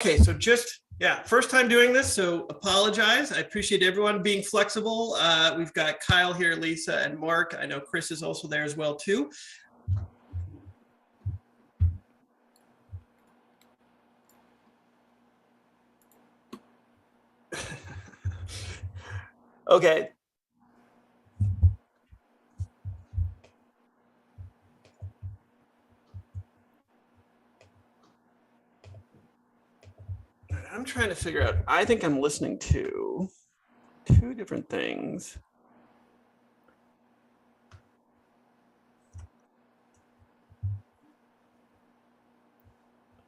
Okay, so first time doing this, so apologize. I appreciate everyone being flexible. We've got Kyle here, Lisa, and Mark. I know Chris is also there as well, too. Okay. I'm trying to figure out, I think I'm listening to two different things.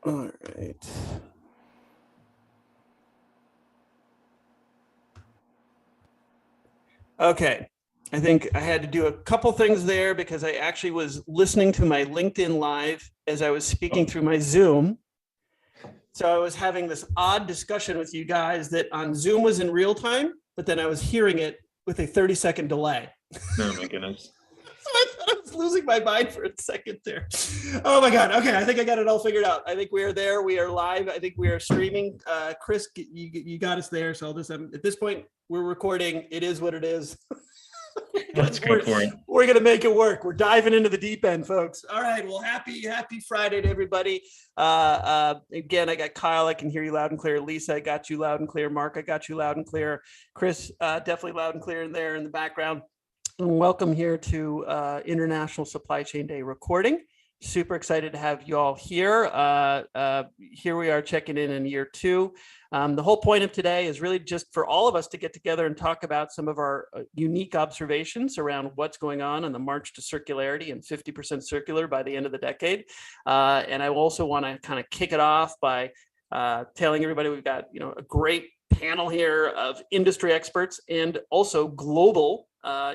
All right. Okay. I think I had to do a couple things there because I actually was listening to my LinkedIn Live as I was speaking through my Zoom. So I was having this odd discussion with you guys that on Zoom was in real time, but then I was hearing it with a 30-second delay. Oh my goodness. So I thought I was losing my mind for a second there. Oh my God. Okay. I think I got it all figured out. I think we are there. We are live. I think we are streaming. Chris, you got us there. So I'll just, at this point, we're recording. It is what it is. Let's go for it. We're going to make it work. We're diving into the deep end, folks. All right. Well, happy Friday to everybody. Again, I got Kyle. I can hear you loud and clear. Lisa, I got you loud and clear. Mark, I got you loud and clear. Chris, definitely loud and clear in there in the background. And welcome here to International Supply Chain Day recording. Super excited to have you all here. Here we are checking in year two. The whole point of today is really just for all of us to get together and talk about some of our unique observations around what's going on the march to circularity and 50% circular by the end of the decade. And I also want to kind of kick it off by telling everybody we've got a great panel here of industry experts and also global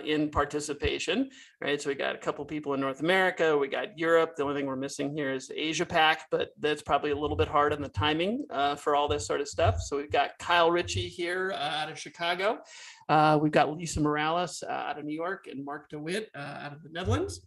in participation, right? So we got a couple people in North America, we got Europe. The only thing we're missing here is Asia Pac, but that's probably a little bit hard on the timing for all this sort of stuff. So we've got Kyle Ritchie here out of Chicago. We've got Lisa Morales out of New York and Mark DeWitt out of the Netherlands.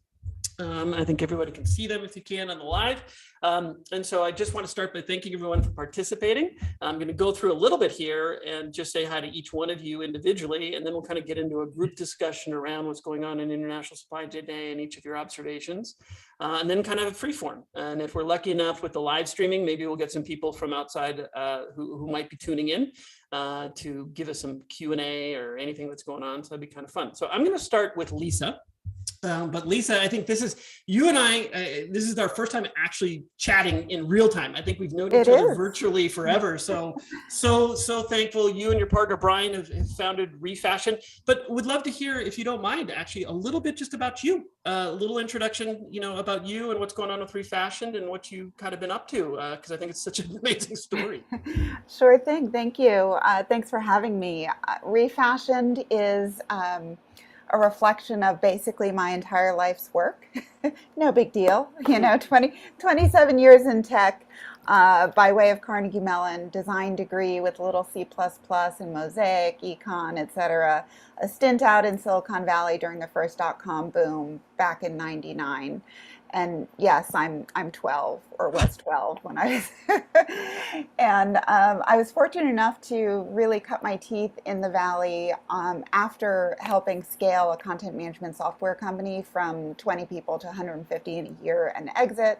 I think everybody can see them if you can on the live. And so I just want to start by thanking everyone for participating. I'm going to go through a little bit here and just say hi to each one of you individually, and then we'll kind of get into a group discussion around what's going on in International Supply Chain Day and each of your observations, and then kind of a free form. And if we're lucky enough with the live streaming, maybe we'll get some people from outside who might be tuning in to give us some Q&A or anything that's going on. So that'd be kind of fun. So I'm going to start with Lisa. But Lisa, I think this is you and I. This is our first time actually chatting in real time. I think we've known each other virtually forever. So thankful you and your partner Brian have founded Refashion. But would love to hear, if you don't mind, actually a little bit just about you, a little introduction, about you and what's going on with Refashion and what you've kind of been up to, because I think it's such an amazing story. Sure thing. Thank you. Thanks for having me. Refashioned is a reflection of basically my entire life's work. No big deal, 27 years in tech by way of Carnegie Mellon, design degree with a little C++ and Mosaic, Econ, etc. A stint out in Silicon Valley during the first .com boom back in '99. And yes, I'm 12 or was 12 when I was, and I was fortunate enough to really cut my teeth in the Valley after helping scale a content management software company from 20 people to 150 in a year and exit,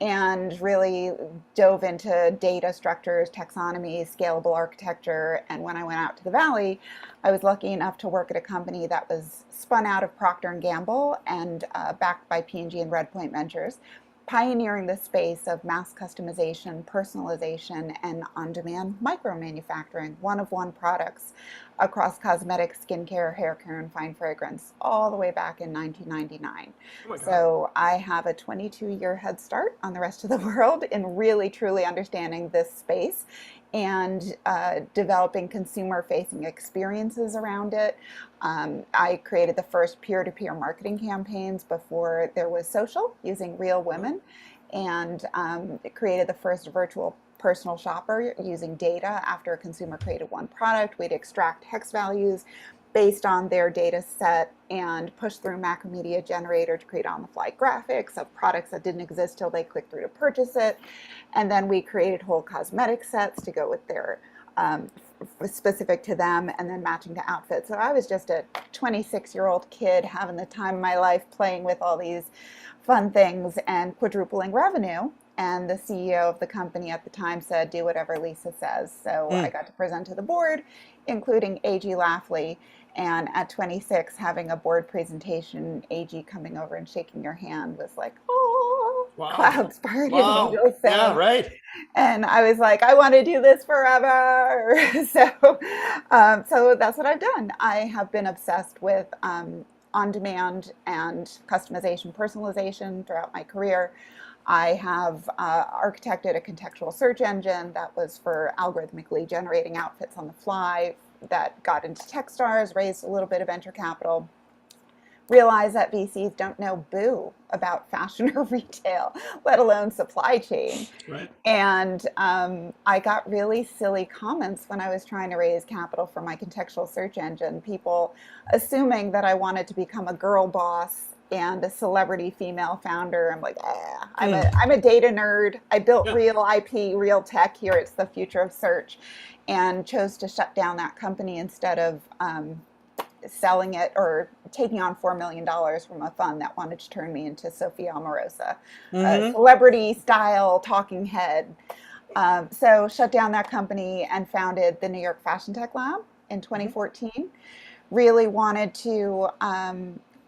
and really dove into data structures, taxonomy, scalable architecture. And when I went out to the Valley, I was lucky enough to work at a company that was spun out of Procter & Gamble and backed by P&G and Redpoint Ventures, pioneering the space of mass customization, personalization, and on-demand micro-manufacturing, one-of-one products across cosmetics, skincare, hair care, and fine fragrance, all the way back in 1999. So I have a 22-year head start on the rest of the world in really, truly understanding this space and developing consumer-facing experiences around it. I created the first peer-to-peer marketing campaigns before there was social, using real women, and created the first virtual personal shopper using data. After a consumer created one product, we'd extract hex values based on their data set and push through Macromedia Generator to create on-the-fly graphics of products that didn't exist till they clicked through to purchase it. And then we created whole cosmetic sets to go with their specific to them, and then matching to outfits. So I was just a 26-year-old kid having the time of my life playing with all these fun things and quadrupling revenue. And the CEO of the company at the time said, do whatever Lisa says. So I got to present to the board, including AG Lafley. And at 26, having a board presentation, AG coming over and shaking your hand was like, oh, wow. Clouds parted. Wow. Yeah, right. And I was like, I want to do this forever. So that's what I've done. I have been obsessed with on-demand and customization, personalization throughout my career. I have architected a contextual search engine that was for algorithmically generating outfits on the fly that got into Techstars, raised a little bit of venture capital, realized that VCs don't know boo about fashion or retail, let alone supply chain. Right. And I got really silly comments when I was trying to raise capital for my contextual search engine, people assuming that I wanted to become a girl boss and a celebrity female founder. I'm like, I'm a data nerd. I built real IP, real tech here. It's the future of search, and chose to shut down that company instead of selling it or taking on $4 million from a fund that wanted to turn me into Sophia Amoruso, a celebrity style talking head. So shut down that company and founded the New York Fashion Tech Lab in 2014. Really wanted to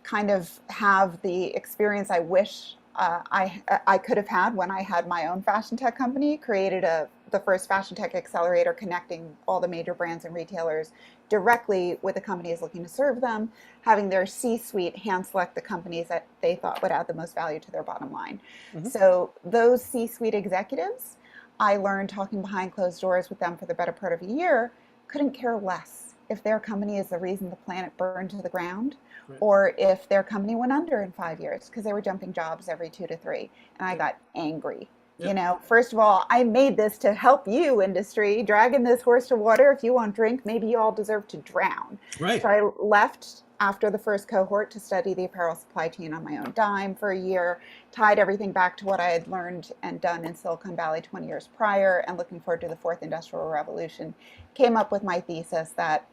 kind of have the experience I wish I could have had when I had my own fashion tech company, created the first fashion tech accelerator connecting all the major brands and retailers directly with the companies looking to serve them, having their C-suite hand select the companies that they thought would add the most value to their bottom line. So those C-suite executives, I learned talking behind closed doors with them for the better part of a year, couldn't care less if their company is the reason the planet burned to the ground, or if their company went under in 5 years, because they were jumping jobs every 2 to 3. And I got angry. You know, first of all, I made this to help you, industry, dragging this horse to water. If you won't drink, maybe you all deserve to drown. Right. So I left after the first cohort to study the apparel supply chain on my own dime for a year, tied everything back to what I had learned and done in Silicon Valley 20 years prior, and looking forward to the fourth industrial revolution, came up with my thesis that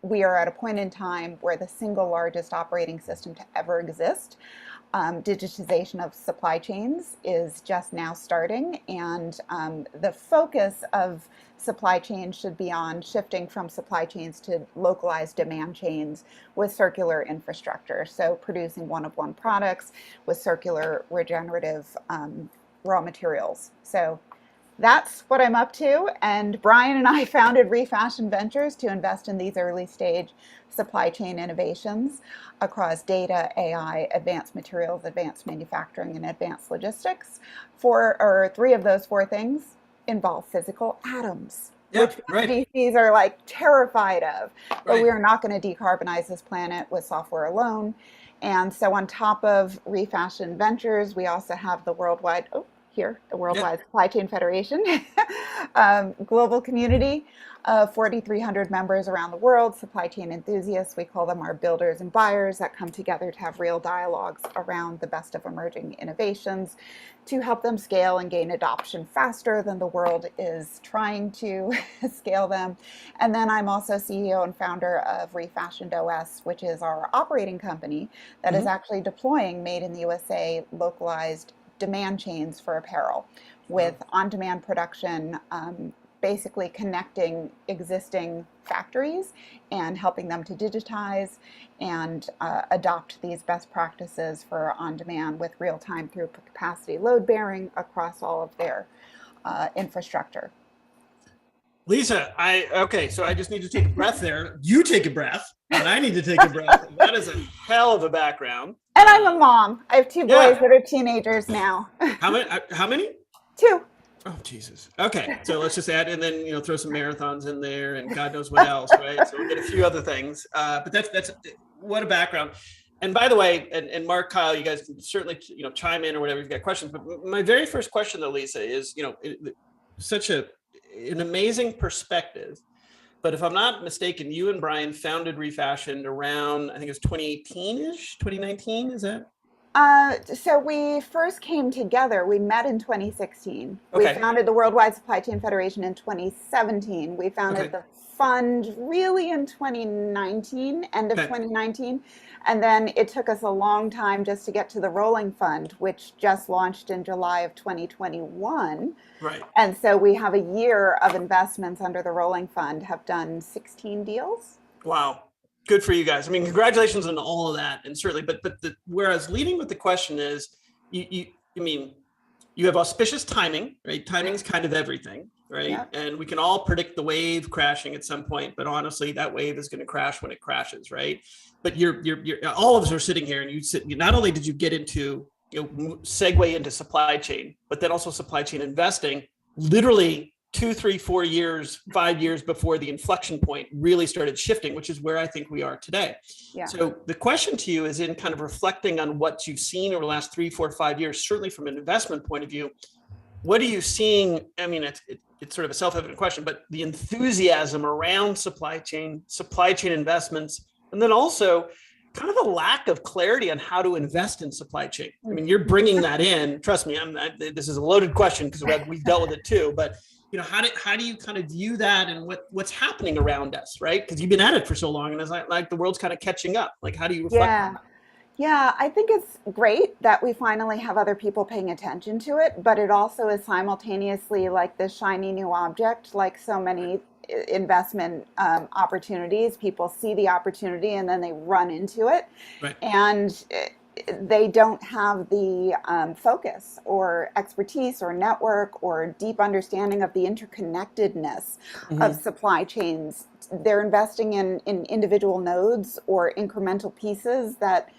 we are at a point in time where the single largest operating system to ever exist, digitization of supply chains, is just now starting. And the focus of supply chains should be on shifting from supply chains to localized demand chains with circular infrastructure. So producing one-of-one products with circular regenerative raw materials. So that's what I'm up to. And Brian and I founded Refashion Ventures to invest in these early stage supply chain innovations across data, AI, advanced materials, advanced manufacturing, and advanced logistics. Three of those four things involve physical atoms, which VCs are like terrified of. But we are not going to decarbonize this planet with software alone. And so on top of Refashion Ventures, we also have the worldwide, the Worldwide Supply Chain Federation, global community of 4,300 members around the world, supply chain enthusiasts. We call them our builders and buyers that come together to have real dialogues around the best of emerging innovations to help them scale and gain adoption faster than the world is trying to scale them. And then I'm also CEO and founder of Refashioned OS, which is our operating company that is actually deploying made in the USA localized demand chains for apparel with on-demand production, basically connecting existing factories and helping them to digitize and adopt these best practices for on-demand with real-time through capacity load bearing across all of their infrastructure. Lisa, so I just need to take a breath there. You take a breath, and I need to take a breath. That is a hell of a background. And I'm a mom. I have two boys that are teenagers now. How many? 2. Oh, Jesus. Okay. So let's just add, and then, throw some marathons in there and God knows what else, right? So we'll get a few other things. But that's what a background. And by the way, and Mark, Kyle, you guys can certainly, chime in or whatever you've got questions. But my very first question though, Lisa, is, such an amazing perspective But if I'm not mistaken, you and Brian founded Refashioned around, I think it was 2018-ish, 2019, is that? So we first came together. We met in 2016. We Okay. founded the Worldwide Supply Chain Federation in 2017. We founded Okay. the fund really in 2019, end of Okay. 2019. And then it took us a long time just to get to the Rolling Fund, which just launched in July of 2021. Right. And so we have a year of investments under the Rolling Fund, have done 16 deals. Wow. Good for you guys. I mean, congratulations on all of that. And certainly, but whereas leading with the question is, I mean, you have auspicious timing, right? Timing is kind of everything, right? Yeah. And we can all predict the wave crashing at some point, but honestly, that wave is going to crash when it crashes, right? But you're all of us are sitting here, and not only did you get into, segue into supply chain, but then also supply chain investing, literally 2, 3, 4 years, 5 years before the inflection point really started shifting, which is where I think we are today. Yeah. So the question to you is, in kind of reflecting on what you've seen over the last 3, 4, 5 years, certainly from an investment point of view, what are you seeing? I mean, it's sort of a self-evident question, but the enthusiasm around supply chain investments, and then also kind of the lack of clarity on how to invest in supply chain. I mean, you're bringing that in. Trust me, this is a loaded question because we've dealt with it too. But how do you kind of view that, and what's happening around us, right? Because you've been at it for so long, and it's like the world's kind of catching up. Like, how do you reflect on that? Yeah, I think it's great that we finally have other people paying attention to it, but it also is simultaneously like this shiny new object, like so many investment opportunities. People see the opportunity and then they run into it. Right. And they don't have the focus or expertise or network or deep understanding of the interconnectedness of supply chains. They're investing in individual nodes or incremental pieces that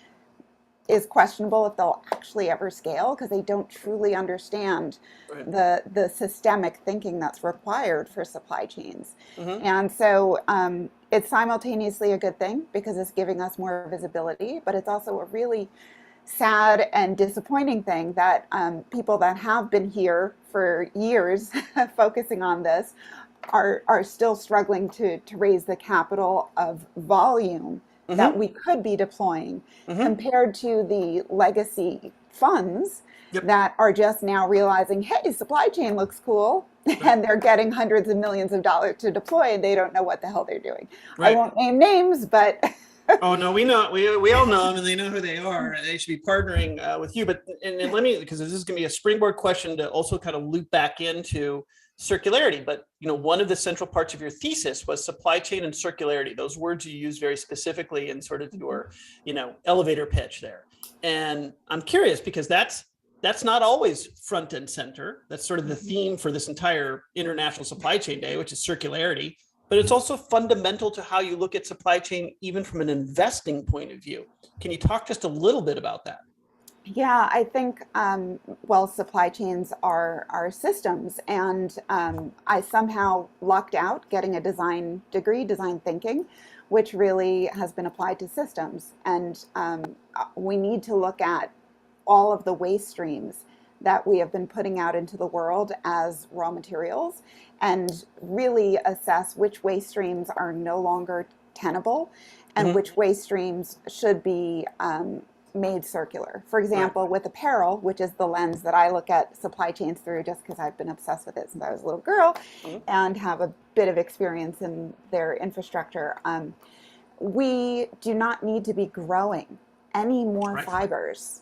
is questionable if they'll actually ever scale, because they don't truly understand the systemic thinking that's required for supply chains. And so it's simultaneously a good thing because it's giving us more visibility, but it's also a really sad and disappointing thing that people that have been here for years focusing on this are still struggling to raise the capital of volume that we could be deploying compared to the legacy funds that are just now realizing, hey, supply chain looks cool, and they're getting hundreds of millions of dollars to deploy, and they don't know what the hell they're doing. I won't name names, but oh no, we know, we all know them, and they know who they are. They should be partnering with you. But and let me, because this is going to be a springboard question to also kind of loop back into circularity. But one of the central parts of your thesis was supply chain and circularity. Those words you use very specifically in sort of your elevator pitch there. And I'm curious because that's not always front and center. That's sort of the theme for this entire International Supply Chain Day, which is circularity. But it's also fundamental to how you look at supply chain, even from an investing point of view. Can you talk just a little bit about that? Yeah, I think, supply chains are systems, and I somehow lucked out getting a design degree, design thinking, which really has been applied to systems. And we need to look at all of the waste streams that we have been putting out into the world as raw materials and really assess which waste streams are no longer tenable and which waste streams should be made circular. For example, with apparel, which is the lens that I look at supply chains through just because I've been obsessed with it since I was a little girl and have a bit of experience in their infrastructure. We do not need to be growing any more fibers,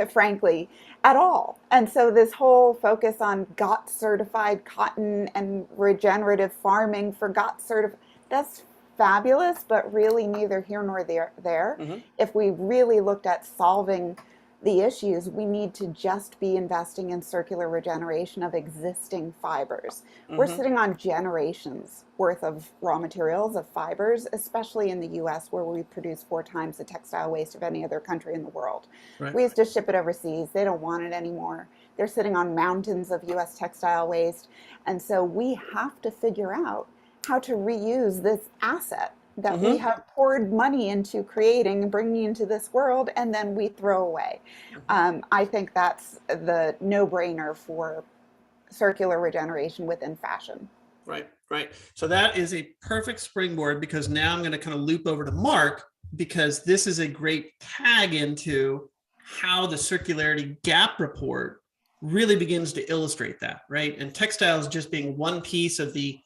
frankly, at all. And so this whole focus on GOTS certified cotton and regenerative farming for GOTS certified, that's fabulous, but really neither here nor there. If we really looked at solving the issues, we need to just be investing in circular regeneration of existing fibers. We're sitting on generations worth of raw materials, of fibers, especially in the US, where we produce 4 times the textile waste of any other country in the world. We used to ship it overseas. They don't want it anymore. They're sitting on mountains of US textile waste. And so we have to figure out how to reuse this asset that we have poured money into creating and bringing into this world, and then we throw away. I think that's the no-brainer for circular regeneration within fashion. Right. Right. So that is a perfect springboard, because now I'm going to kind of loop over to Mark, because this is a great tag into how the circularity gap report really begins to illustrate that, right? And textiles just being one piece of the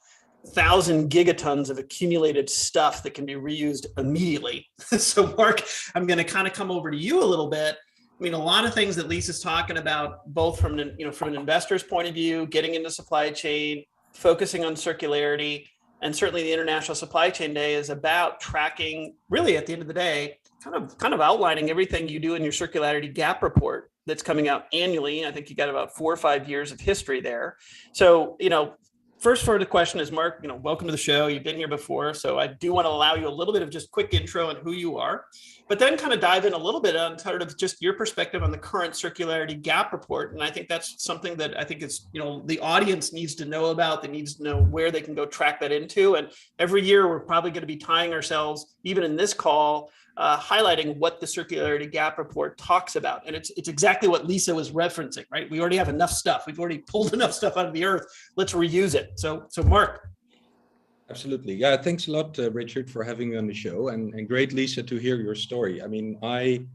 1,000 gigatons of accumulated stuff that can be reused immediately. So Mark, I'm going to kind of come over to you a little bit. I mean, a lot of things that Lisa's talking about, both from an, from an investor's point of view, getting into supply chain, focusing on circularity, and certainly the International Supply Chain Day is about tracking, really at the end of the day, kind of outlining everything you do in your circularity gap report that's coming out annually. I think you got about 4 or 5 years of history there. So, first for the question is, Mark, welcome to the show. You've been here before, so I do want to allow you a little bit of just quick intro on who you are, but then kind of dive in a little bit on sort of just your perspective on the current circularity gap report. And I think that's something that I think is, the audience needs to know about. They need to know where they can go track that into. And every year we're probably going to be tying ourselves, even in this call, highlighting what the circularity gap report talks about. And it's exactly what Lisa was referencing, right? We already have enough stuff. We've already pulled enough stuff out of the earth. Let's reuse it. So Mark. Absolutely. Yeah, thanks a lot, Richard, for having me on the show, and great, Lisa, to hear your story. I mean, I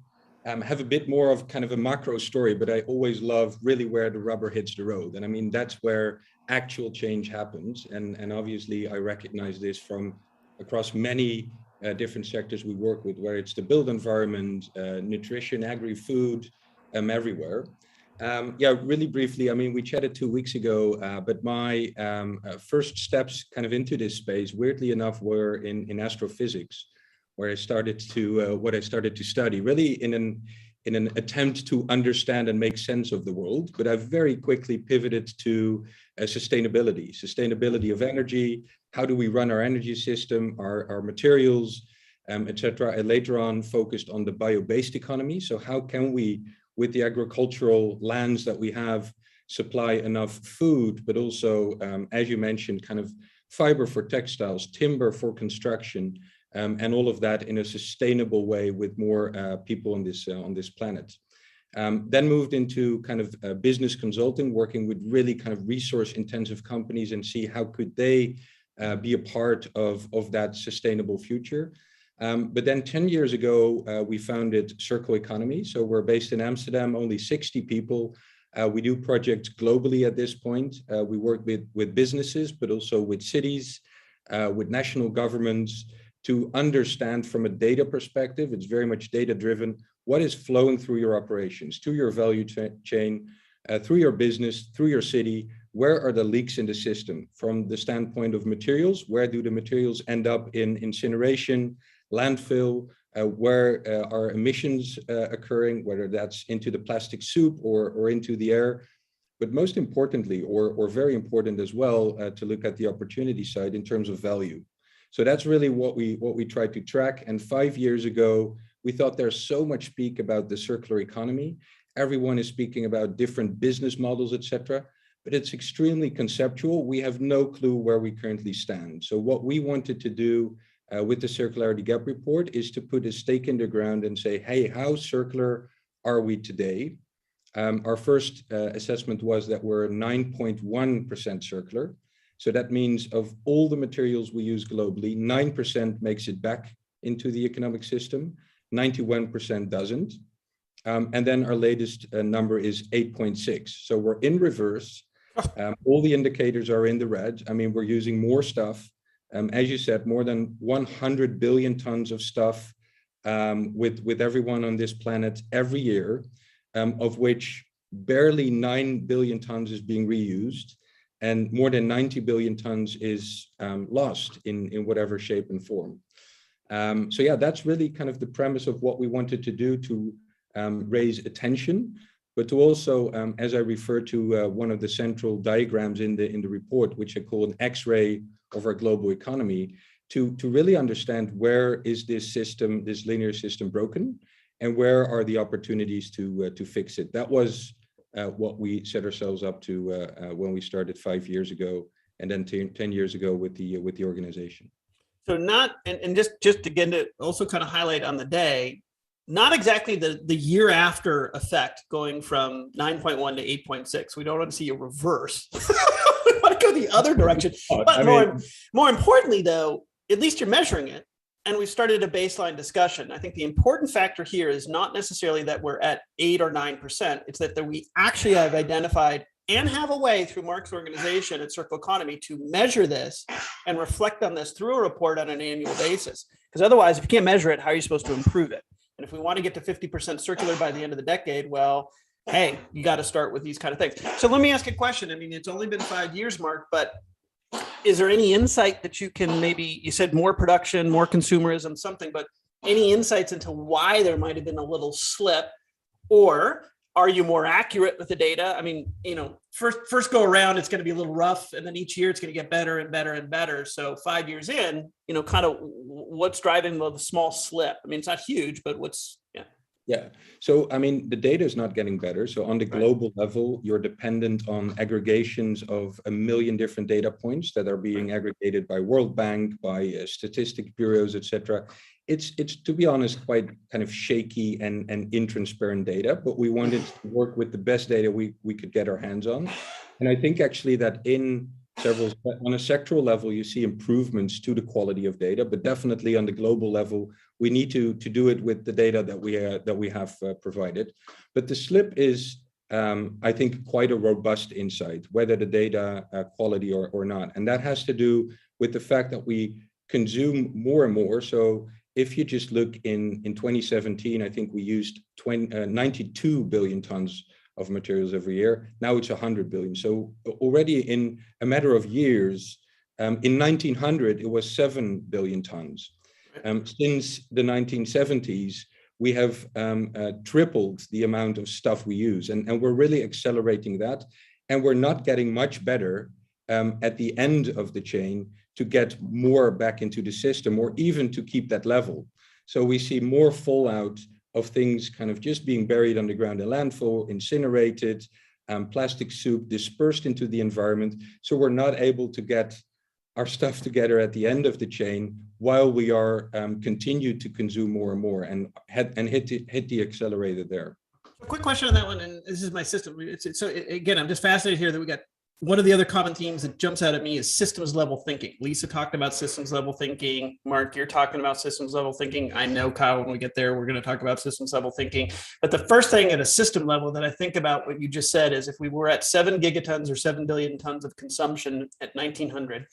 have a bit more of kind of a macro story, but I always love really where the rubber hits the road. And I mean, that's where actual change happens. And obviously, I recognize this from across many different sectors we work with, where it's the built environment, nutrition, agri-food, everywhere. Really briefly, I mean, we chatted 2 weeks ago, but my first steps kind of into this space, weirdly enough, were in astrophysics, where I started to study, really in an attempt to understand and make sense of the world. But I very quickly pivoted to sustainability of energy. How do we run our energy system, our materials, etc. And later on focused on the bio-based economy. So how can we, with the agricultural lands that we have, supply enough food, but also, as you mentioned, kind of fiber for textiles, timber for construction, and all of that in a sustainable way with more people on this planet. Then moved into kind of business consulting, working with really kind of resource-intensive companies and see how could they be a part of that sustainable future. But then 10 years ago, we founded Circle Economy. So we're based in Amsterdam, only 60 people. We do projects globally at this point. We work with businesses, but also with cities, with national governments, to understand from a data perspective, it's very much data driven, what is flowing through your operations, to your value chain, through your business, through your city. Where are the leaks in the system? From the standpoint of materials, where do the materials end up in incineration, landfill, where are emissions occurring, whether that's into the plastic soup or into the air. But most importantly, or very important as well, to look at the opportunity side in terms of value. So that's really what we try to track. And 5 years ago, we thought there's so much speak about the circular economy. Everyone is speaking about different business models, etc. But it's extremely conceptual. We have no clue where we currently stand. So what we wanted to do with the Circularity Gap Report is to put a stake in the ground and say, hey, how circular are we today? Our first assessment was that we're 9.1% circular. So that means of all the materials we use globally, 9% makes it back into the economic system, 91% doesn't. And then our latest number is 8.6. So we're in reverse. All the indicators are in the red. I mean, we're using more stuff. As you said, more than 100 billion tons of stuff with everyone on this planet every year, of which barely 9 billion tons is being reused, and more than 90 billion tons is lost in whatever shape and form. So yeah, that's really kind of the premise of what we wanted to do to raise attention, but to also, as I refer to one of the central diagrams in the report, which I call an X-ray of our global economy, to really understand where is this system, this linear system, broken, and where are the opportunities to fix it. That was what we set ourselves up to when we started 5 years ago, and then 10 years ago with the organization. So not, and just again to also kind of highlight on the day, not exactly the year after effect going from 9.1 to 8.6. We don't want to see a reverse. We want to go the other direction. But more importantly, though, at least you're measuring it. And we've started a baseline discussion. I think the important factor here is not necessarily that we're at 8 or 9%. It's that we actually have identified and have a way through Mark's organization at Circle Economy to measure this and reflect on this through a report on an annual basis. Because otherwise, if you can't measure it, how are you supposed to improve it? And if we want to get to 50% circular by the end of the decade, well, hey, you got to start with these kind of things. So let me ask a question. I mean, it's only been 5 years, Mark, but is there any insight that you can maybe, you said more production, more consumerism, something, but any insights into why there might have been a little slip? Or are you more accurate with the data? I mean, first go around, it's going to be a little rough. And then each year it's going to get better and better and better. So 5 years in, kind of what's driving the small slip? I mean, it's not huge, but Yeah. So, I mean, the data is not getting better. So on the global level, you're dependent on aggregations of 1 million different data points that are being aggregated by World Bank, by statistic bureaus, etc. It's to be honest, quite kind of shaky and intransparent data, but we wanted to work with the best data we could get our hands on. And I think actually that on a sectoral level, you see improvements to the quality of data, but definitely on the global level, we need to do it with the data that we have provided. But the slip is, I think, quite a robust insight, whether the data quality or not. And that has to do with the fact that we consume more and more. So if you just look in 2017, I think we used 92 billion tons of materials every year. Now it's 100 billion. So already in a matter of years, in 1900, it was 7 billion tons. Since the 1970s, we have tripled the amount of stuff we use, and we're really accelerating that. And we're not getting much better at the end of the chain to get more back into the system or even to keep that level. So we see more fallout of things kind of just being buried underground in landfill, incinerated, plastic soup dispersed into the environment. So we're not able to get our stuff together at the end of the chain while we are continue to consume more and more and hit the accelerator there. A quick question on that one, and this is my system. So again, I'm just fascinated here that we got one of the other common themes that jumps out at me is systems level thinking. Lisa talked about systems level thinking. Mark, you're talking about systems level thinking. I know, Kyle, when we get there, we're going to talk about systems level thinking. But the first thing at a system level that I think about what you just said is if we were at 7 gigatons or 7 billion tons of consumption at 1900,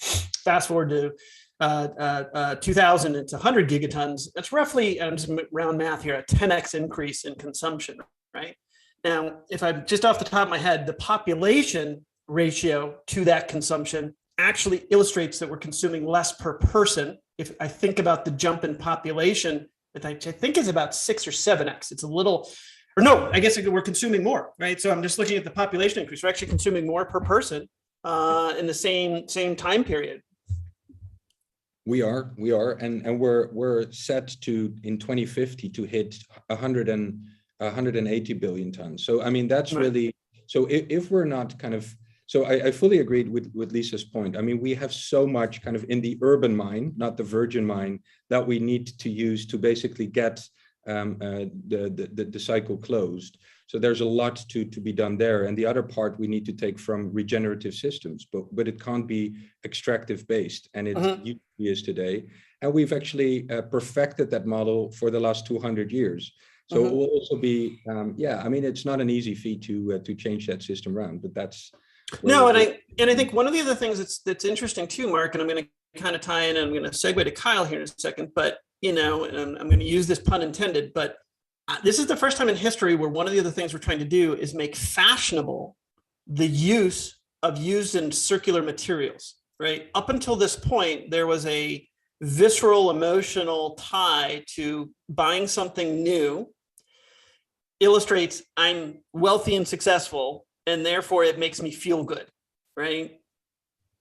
fast forward to 2000, it's 100 gigatons. That's roughly, I'm just round math here, a 10x increase in consumption, right? Now, if I'm just off the top of my head, the population ratio to that consumption actually illustrates that we're consuming less per person. If I think about the jump in population, which I think is about 6 or 7x, it's a little, or no, I guess we're consuming more, right? So I'm just looking at the population increase. We're actually consuming more per person in the same time period. We are, and we're set to in 2050 to hit 180 billion tons. So I mean that's really, so if we're not kind of, so I fully agreed with Lisa's point. I mean, we have so much kind of in the urban mine, not the virgin mine, that we need to use to basically get the cycle closed. So there's a lot to be done there. And the other part we need to take from regenerative systems, but it can't be extractive based, and it usually is today. And we've actually perfected that model for the last 200 years. So it will also be, I mean, it's not an easy feat to change that system around, but that's. No, and I think one of the other things that's interesting too, Mark, and I'm going to kind of tie in, and I'm going to segue to Kyle here in a second, but and I'm going to use this pun intended, but this is the first time in history where one of the other things we're trying to do is make fashionable the use of used and circular materials, right? Up until this point, there was a visceral emotional tie to buying something new, illustrates I'm wealthy and successful, and therefore it makes me feel good, right?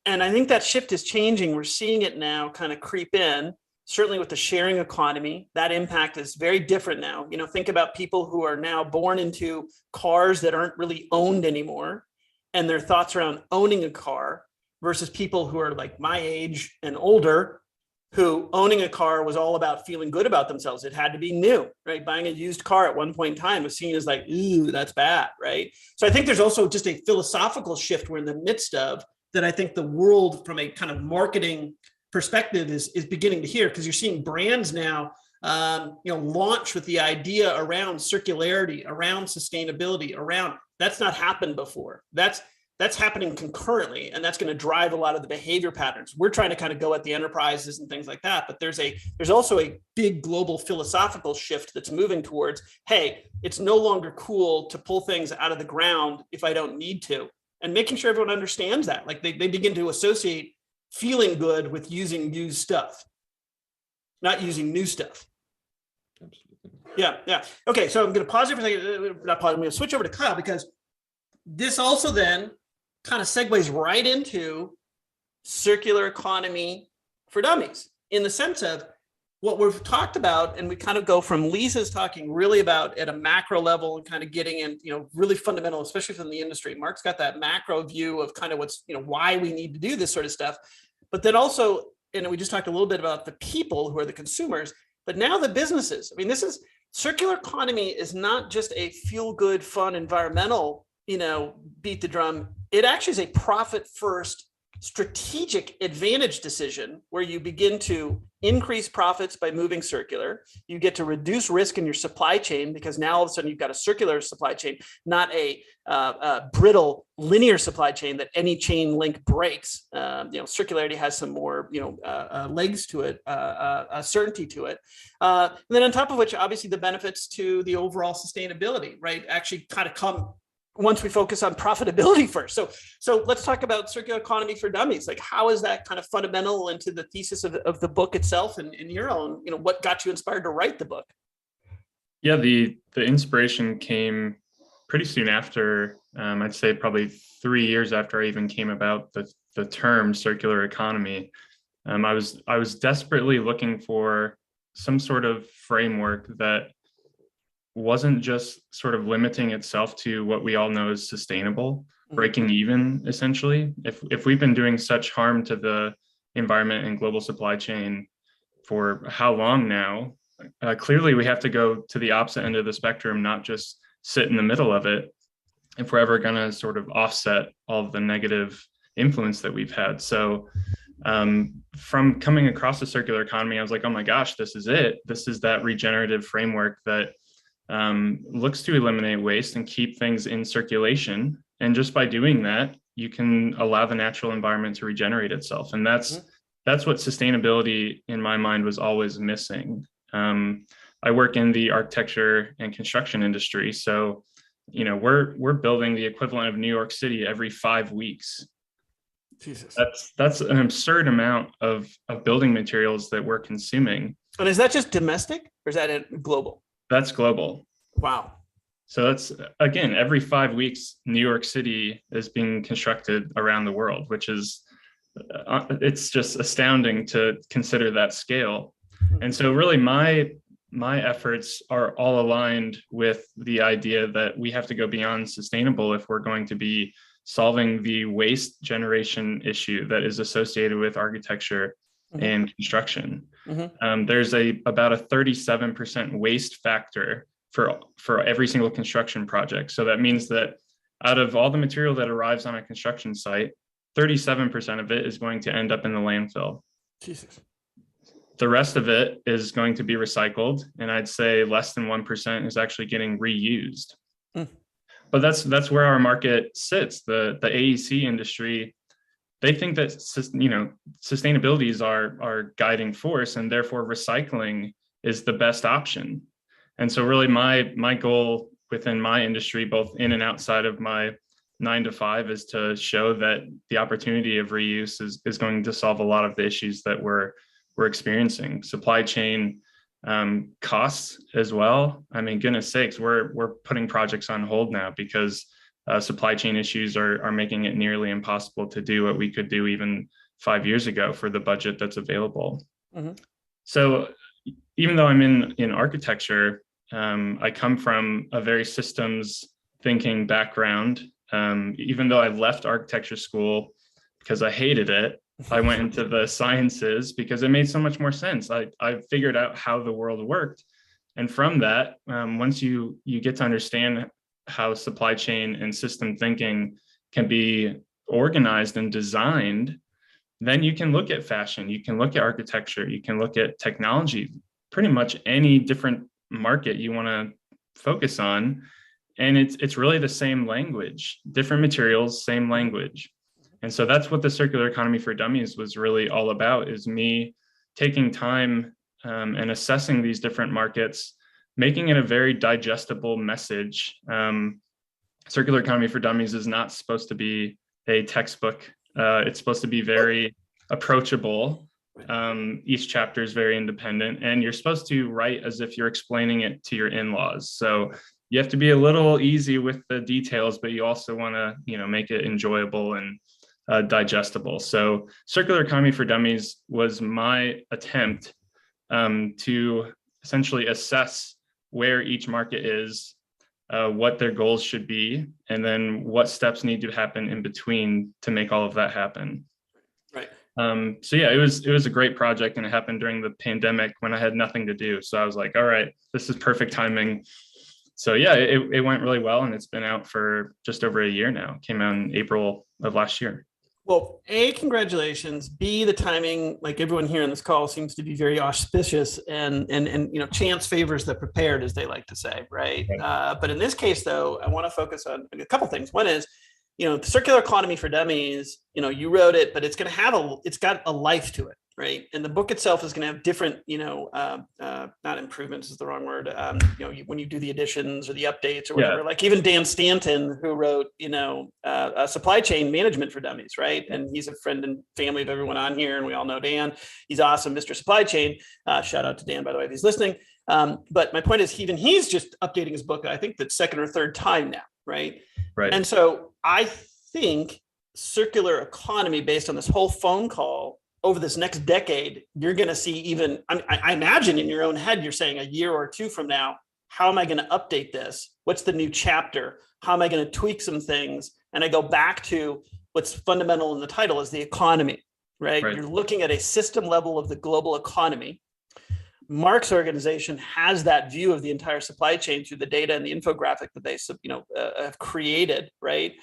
And I think that shift is changing. We're seeing it now kind of creep in, certainly with the sharing economy. That impact is very different now. Think about people who are now born into cars that aren't really owned anymore, and their thoughts around owning a car versus people who are like my age and older, who owning a car was all about feeling good about themselves. It had to be new, right? Buying a used car at one point in time was seen as like, ooh, that's bad, right? So I think there's also just a philosophical shift we're in the midst of that I think the world from a kind of marketing perspective is beginning to hear, because you're seeing brands now launch with the idea around circularity, around sustainability, around that's not happened before. That's happening concurrently, and that's going to drive a lot of the behavior patterns. We're trying to kind of go at the enterprises and things like that, but there's also a big global philosophical shift that's moving towards, hey, it's no longer cool to pull things out of the ground if I don't need to, and making sure everyone understands that. Like they begin to associate feeling good with using used stuff, not using new stuff. Yeah. Okay, so I'm going to pause here for a second. Not pause. I'm going to switch over to Kyle, because this also then kind of segues right into circular economy for dummies, in the sense of what we've talked about, and we kind of go from Lisa's talking really about at a macro level and kind of getting in, really fundamental, especially from the industry. Mark's got that macro view of kind of what's, why we need to do this sort of stuff. But then also, and we just talked a little bit about the people who are the consumers, but now the businesses. I mean, circular economy is not just a feel good, fun, environmental, beat the drum. It actually is a profit first strategic advantage decision, where you begin to increase profits by moving circular. You get to reduce risk in your supply chain, because now all of a sudden you've got a circular supply chain, not a brittle linear supply chain that any chain link breaks. Circularity has some more legs to it, certainty to it. And then on top of which, obviously the benefits to the overall sustainability, right, actually kind of come once we focus on profitability first. So let's talk about circular economy for dummies. Like, how is that kind of fundamental into the thesis of the book itself, and in your own, what got you inspired to write the book? Yeah, the inspiration came pretty soon after, I'd say probably 3 years after I even came about the term circular economy. I was desperately looking for some sort of framework that wasn't just sort of limiting itself to what we all know is sustainable, breaking even, essentially. If we've been doing such harm to the environment and global supply chain for how long now, clearly we have to go to the opposite end of the spectrum, not just sit in the middle of it, if we're ever going to sort of offset all of the negative influence that we've had. So from coming across the circular economy, I was like, oh my gosh, this is it. This is that regenerative framework that looks to eliminate waste and keep things in circulation. And just by doing that, you can allow the natural environment to regenerate itself. And that's what sustainability in my mind was always missing. I work in the architecture and construction industry. So, we're building the equivalent of New York City every 5 weeks. Jesus. That's an absurd amount of building materials that we're consuming. And is that just domestic, or is that global? That's global. Wow. So that's, again, every 5 weeks, New York City is being constructed around the world, which is, it's just astounding to consider that scale. And so really my efforts are all aligned with the idea that we have to go beyond sustainable if we're going to be solving the waste generation issue that is associated with architecture and construction. There's about a 37% waste factor for every single construction project. So that means that out of all the material that arrives on a construction site, 37% of it is going to end up in the landfill. Jesus. The rest of it is going to be recycled, and I'd say less than 1% is actually getting reused. But that's where our market sits. The AEC industry, they think that sustainability is our guiding force, and therefore recycling is the best option. And so really my goal within my industry, both in and outside of my 9 to 5, is to show that the opportunity of reuse is going to solve a lot of the issues that we're experiencing. Supply chain costs as well. I mean, goodness sakes, we're putting projects on hold now because supply chain issues are making it nearly impossible to do what we could do even 5 years ago for the budget that's available. So even though I'm in architecture, I come from a very systems thinking background. Even though I left architecture school because I hated it, I went into the sciences because it made so much more sense. I figured out how the world worked. And from that, once you get to understand how supply chain and system thinking can be organized and designed, then you can look at fashion, you can look at architecture, you can look at technology, pretty much any different market you want to focus on. And it's really the same language, different materials, same language. And so that's what the Circular Economy for Dummies was really all about, is me taking time and assessing these different markets, making it a very digestible message. Circular Economy for Dummies is not supposed to be a textbook. It's supposed to be very approachable. Each chapter is very independent, and you're supposed to write as if you're explaining it to your in-laws. So you have to be a little easy with the details, but you also want to, make it enjoyable and digestible. So Circular Economy for Dummies was my attempt to essentially assess where each market is, what their goals should be, and then what steps need to happen in between to make all of that happen. Right. So yeah, it was a great project, and it happened during the pandemic when I had nothing to do. So I was like, all right, this is perfect timing. So yeah, it went really well, and it's been out for just over a year now. It came out in April of last year. Well, A, congratulations. B, the timing, like everyone here on this call, seems to be very auspicious, and chance favors the prepared, as they like to say, right? But in this case, though, I want to focus on a couple things. One is, the Circular Economy for Dummies, you wrote it, but it's got a life to it, right? And the book itself is going to have different, not improvements is the wrong word. When you do the additions or the updates or whatever, like even Dan Stanton, who wrote, Supply Chain Management for Dummies, right? And he's a friend and family of everyone on here, and we all know Dan. He's awesome, Mr. Supply Chain. Shout out to Dan, by the way, if he's listening. But my point is, he's just updating his book, I think, the second or third time now, right? Right. And so I think circular economy, based on this whole phone call, over this next decade, you're going to see even, I imagine in your own head, you're saying a year or two from now, how am I going to update this? What's the new chapter? How am I going to tweak some things? And I go back to what's fundamental in the title is the economy, right? You're looking at a system level of the global economy. Mark's organization has that view of the entire supply chain through the data and the infographic that they have created, right?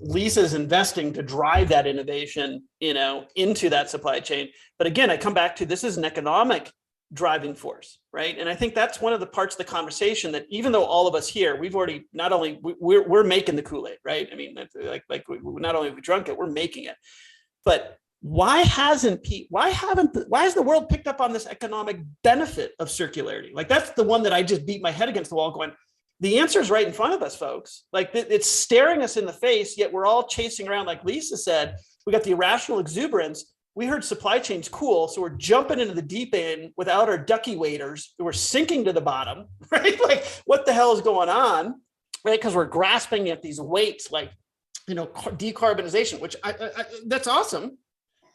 Lisa's investing to drive that innovation, into that supply chain. But again, I come back to, this is an economic driving force, right? And I think that's one of the parts of the conversation that, even though all of us here, we've already, not only we're making the Kool-Aid, right? I mean, not only have we drunk it, we're making it. But why has the world picked up on this economic benefit of circularity? Like, that's the one that I just beat my head against the wall going, the answer is right in front of us, folks. Like, it's staring us in the face, yet we're all chasing around. Like Lisa said, we got the irrational exuberance. We heard supply chain's cool, so we're jumping into the deep end without our ducky waders. We're sinking to the bottom, right? Like, what the hell is going on, right? Because we're grasping at these weights, like, decarbonization, which that's awesome.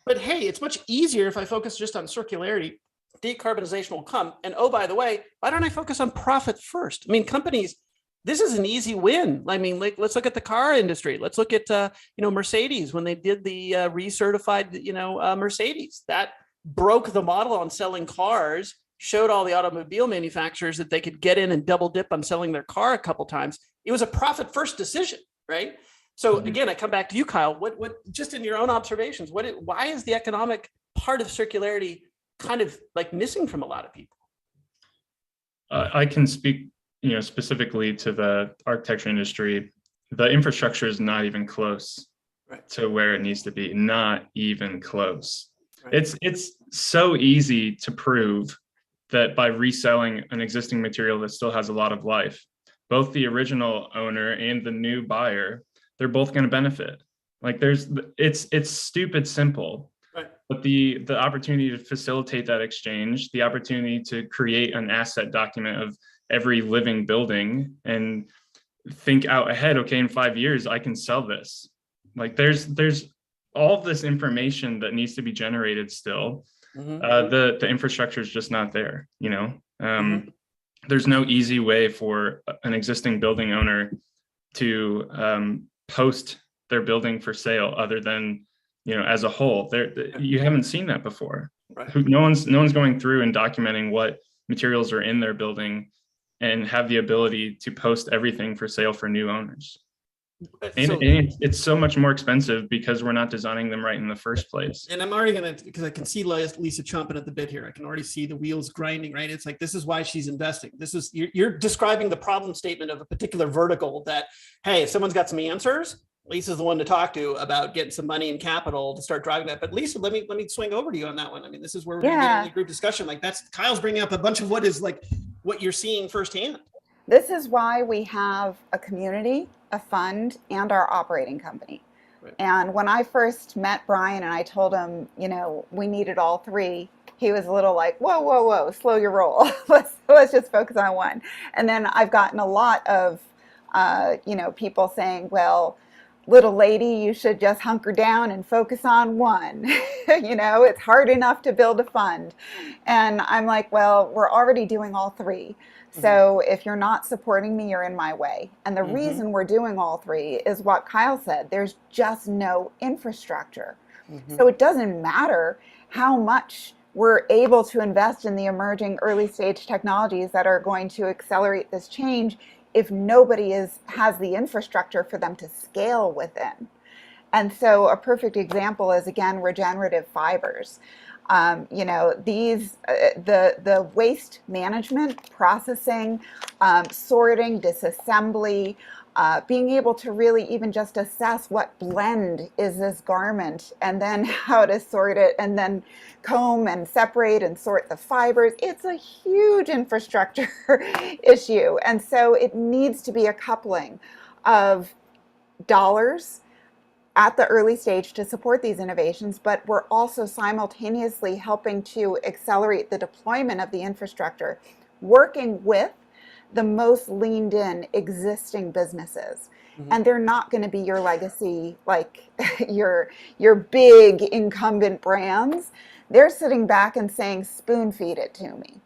But hey, it's much easier if I focus just on circularity. Decarbonization will come. And oh, by the way, why don't I focus on profit first? I mean, companies, this is an easy win. I mean, like, let's look at the car industry. Let's look at, Mercedes, when they did the recertified, Mercedes. That broke the model on selling cars, showed all the automobile manufacturers that they could get in and double dip on selling their car a couple times. It was a profit first decision, right? So again, I come back to you, Kyle. What just in your own observations, why is the economic part of circularity kind of like missing from a lot of people? I can speak, specifically to the architecture industry. The infrastructure is not even close to where it needs to be. Not even close. Right. It's so easy to prove that by reselling an existing material that still has a lot of life, both the original owner and the new buyer, they're both going to benefit. Like, it's stupid simple. Right. But the opportunity to facilitate that exchange, the opportunity to create an asset document of every living building and think out ahead, okay, in 5 years, I can sell this. Like, there's all this information that needs to be generated still. Mm-hmm. The infrastructure is just not there, There's no easy way for an existing building owner to post their building for sale other than, as a whole. You haven't seen that before. Right. No one's going through and documenting what materials are in their building and have the ability to post everything for sale for new owners. And, So, and it's so much more expensive because we're not designing them right in the first place. and I'm already gonna, because I can see Lisa chomping at the bit here. I can already see the wheels grinding, right? It's like, this is why she's investing. This is, you're describing the problem statement of a particular vertical that, hey, if someone's got some answers, Lisa's the one to talk to about getting some money and capital to start driving that. But Lisa, let me swing over to you on that one. I mean, this is where we're gonna get into the group discussion. Like, that's, Kyle's bringing up a bunch of what is like what you're seeing firsthand. This is why we have a community, a fund, and our operating company. Right. And when I first met Brian and I told him, you know, we needed all three, he was a little like, whoa, whoa, whoa, slow your roll. let's just focus on one. And then I've gotten a lot of, you know, people saying, well, little lady, you should just hunker down and focus on one. You know, it's hard enough to build a fund. And I'm like, well, we're already doing all three. So if you're not supporting me, you're in my way. And the reason we're doing all three is what Kyle said. There's just no infrastructure. So it doesn't matter how much we're able to invest in the emerging early stage technologies that are going to accelerate this change if nobody has the infrastructure for them to scale within. And so a perfect example is, again, regenerative fibers. You know, these, the waste management, processing, sorting, disassembly, being able to really even just assess what blend is this garment and then how to sort it and then comb and separate and sort the fibers. It's a huge infrastructure issue. And so it needs to be a coupling of dollars at the early stage to support these innovations, but we're also simultaneously helping to accelerate the deployment of the infrastructure, working with the most leaned in existing businesses. And they're not going to be your legacy, like your big incumbent brands. They're sitting back and saying, spoon feed it to me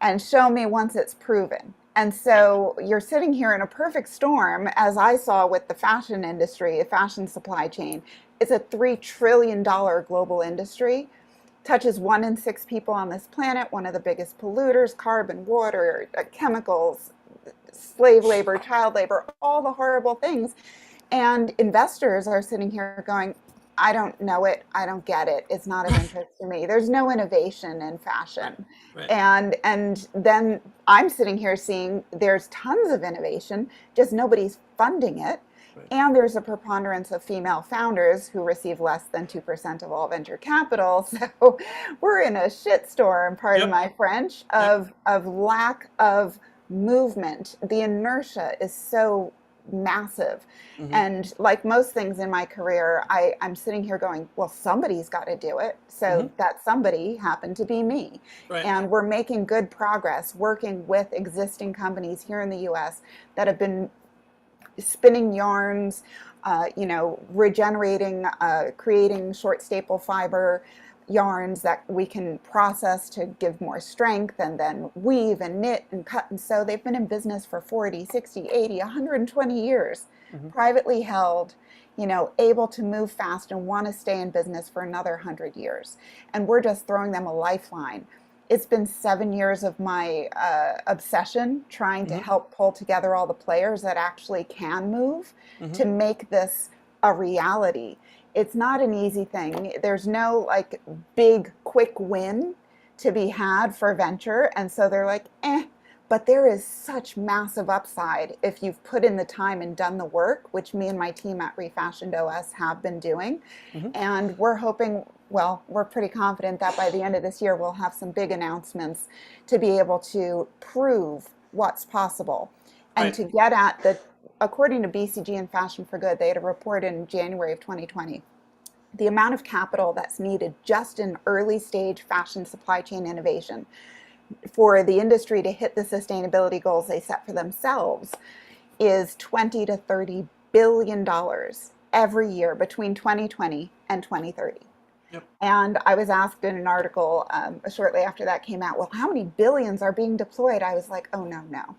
and show me once it's proven. And so you're sitting here in a perfect storm, as I saw with the fashion industry, the fashion supply chain. It's a $3 trillion global industry, touches 1 in 6 people on this planet, one of the biggest polluters, carbon, water, chemicals, slave labor, child labor, all the horrible things. And investors are sitting here going, I don't know it. I don't get it. It's not of interest to me. There's no innovation in fashion. Right. And then I'm sitting here seeing there's tons of innovation, just nobody's funding it. Right. And there's a preponderance of female founders who receive less than 2% of all venture capital. So we're in a shitstorm, pardon my French, of lack of movement. The inertia is so massive. And like most things in my career, I'm sitting here going, well, somebody's got to do it. So that somebody happened to be me. Right. And we're making good progress working with existing companies here in the US that have been spinning yarns, you know, regenerating, creating short staple fiber yarns that we can process to give more strength and then weave and knit and cut and sew. They've been in business for 40, 60, 80, 120 years, privately held, you know, able to move fast and want to stay in business for another 100 years. And we're just throwing them a lifeline. It's been 7 years of my obsession trying to help pull together all the players that actually can move to make this a reality. It's not an easy thing. There's no like big quick win to be had for venture. And so they're like, but there is such massive upside if you've put in the time and done the work, which me and my team at Refashioned OS have been doing. And we're hoping, well, we're pretty confident that by the end of this year, we'll have some big announcements to be able to prove what's possible. And to get at the, according to BCG and Fashion for Good, they had a report in January of 2020. The amount of capital that's needed just in early stage fashion supply chain innovation for the industry to hit the sustainability goals they set for themselves is $20 to $30 billion every year between 2020 and 2030. And I was asked in an article shortly after that came out, well, how many billions are being deployed? I was like, oh, no.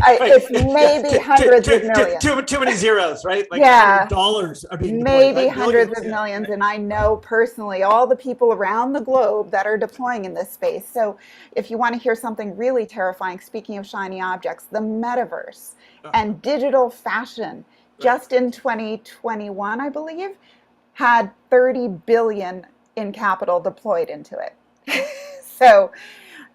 It's maybe hundreds of millions. Too many zeros, right? Like dollars are being deployed. Maybe hundreds of millions. And I know personally all the people around the globe that are deploying in this space. So if you want to hear something really terrifying, speaking of shiny objects, the metaverse and digital fashion just in 2021, I believe, had 30 billion in capital deployed into it. So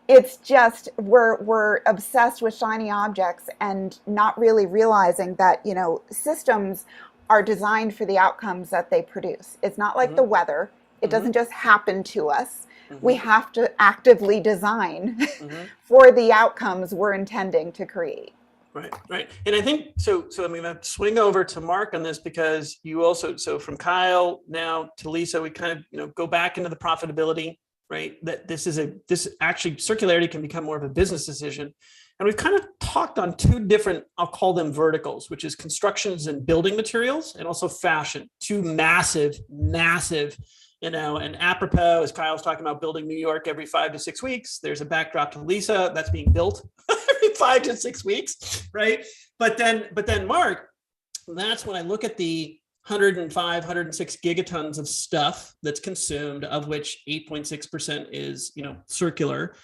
it's just we're obsessed with shiny objects and not really realizing that, you know, systems are designed for the outcomes that they produce. It's not like the weather. It doesn't just happen to us. We have to actively design for the outcomes we're intending to create. Right, right. And I think, so I'm going to swing over to Mark on this, because you also, so from Kyle now to Lisa, we kind of, you know, go back into the profitability, right? That this actually circularity can become more of a business decision. And we've kind of talked on two different, I'll call them verticals, which is constructions and building materials, and also fashion, two massive, you know, and apropos, as Kyle's talking about building New York every 5 to 6 weeks, there's a backdrop to Lisa that's being built every 5 to 6 weeks, right? But then Mark, that's when I look at the 105, 106 gigatons of stuff that's consumed, of which 8.6% is, you know, circular.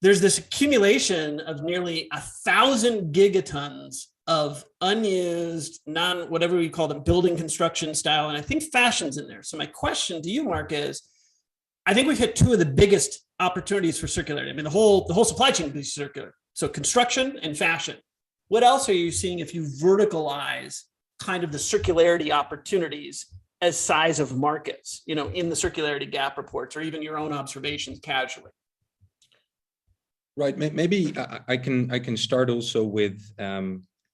There's this accumulation of nearly 1,000 gigatons of unused, whatever we call them, building construction style. And I think fashion's in there. So my question to you, Mark, is, I think we've hit two of the biggest opportunities for circularity. I mean, the whole supply chain is circular. So construction and fashion. What else are you seeing if you verticalize kind of the circularity opportunities as size of markets, you know, in the circularity gap reports, or even your own observations casually? Right. Maybe I can start also with,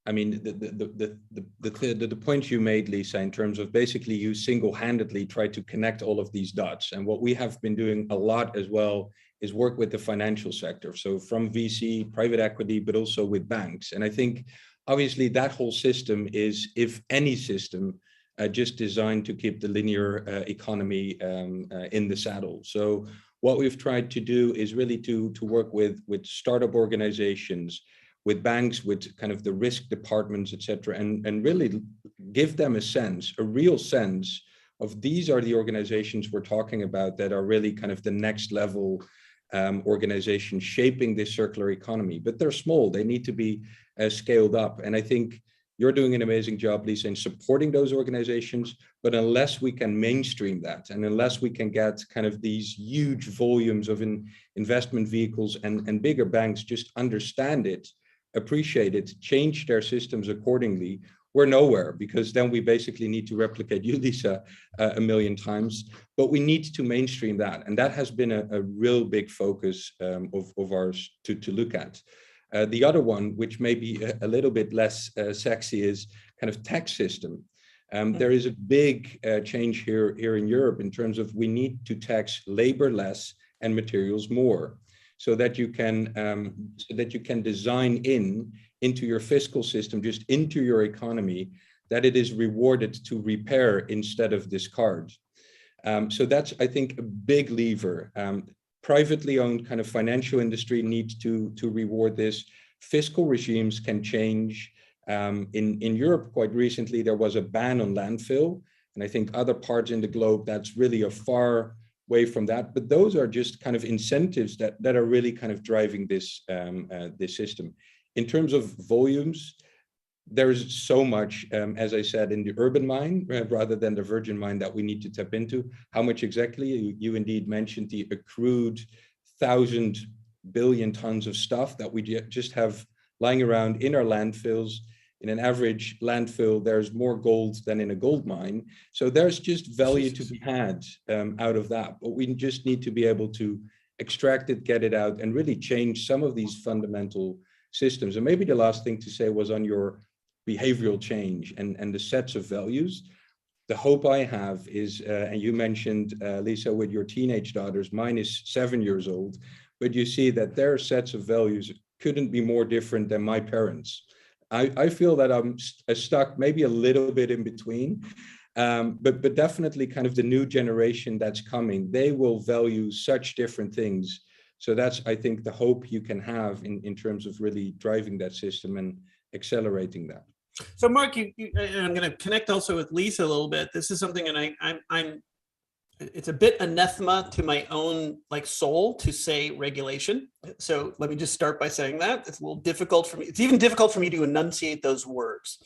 I mean, the point you made, Lisa, in terms of basically you single-handedly try to connect all of these dots. And what we have been doing a lot as well is work with the financial sector. So from VC, private equity, but also with banks. And I think obviously that whole system is, if any system, just designed to keep the linear economy in the saddle. So what we've tried to do is really to work with startup organizations, with banks, with kind of the risk departments, et cetera, and really give them a real sense of, these are the organizations we're talking about that are really kind of the next level organization shaping this circular economy. But they're small, they need to be scaled up. And I think you're doing an amazing job, Lisa, in supporting those organizations. But unless we can mainstream that, and unless we can get kind of these huge volumes of investment vehicles and bigger banks just understand it, appreciate it, change their systems accordingly, we're nowhere, because then we basically need to replicate you, Lisa, a million times. But we need to mainstream that. And that has been a real big focus of ours to look at. The other one, which may be a little bit less sexy, is kind of tax system. There is a big change here in Europe in terms of, we need to tax labor less and materials more, so that you can design into your fiscal system, just into your economy, that it is rewarded to repair instead of discard. So that's, I think, a big lever. Privately owned kind of financial industry needs to reward this. Fiscal regimes can change. In Europe, quite recently, there was a ban on landfill. And I think other parts in the globe, that's really a far way from that. But those are just kind of incentives that are really kind of driving this system. In terms of volumes, there is so much, as I said, in the urban mine rather than the virgin mine that we need to tap into. How much exactly? You indeed mentioned the accrued 1,000 billion tons of stuff that we just have lying around in our landfills. In an average landfill, there's more gold than in a gold mine. So there's just value to be had out of that. But we just need to be able to extract it, get it out, and really change some of these fundamental systems. And maybe the last thing to say was on your behavioral change and the sets of values. The hope I have is, and you mentioned, Lisa, with your teenage daughters, mine is 7 years old, but you see that their sets of values couldn't be more different than my parents. I feel that I'm stuck maybe a little bit in between, but definitely kind of the new generation that's coming, they will value such different things. So that's, I think, the hope you can have in terms of really driving that system and accelerating that. So Mark, and I'm going to connect also with Lisa a little bit. This is something, and it's a bit anathema to my own like soul to say regulation. So let me just start by saying that it's a little difficult for me. It's even difficult for me to enunciate those words.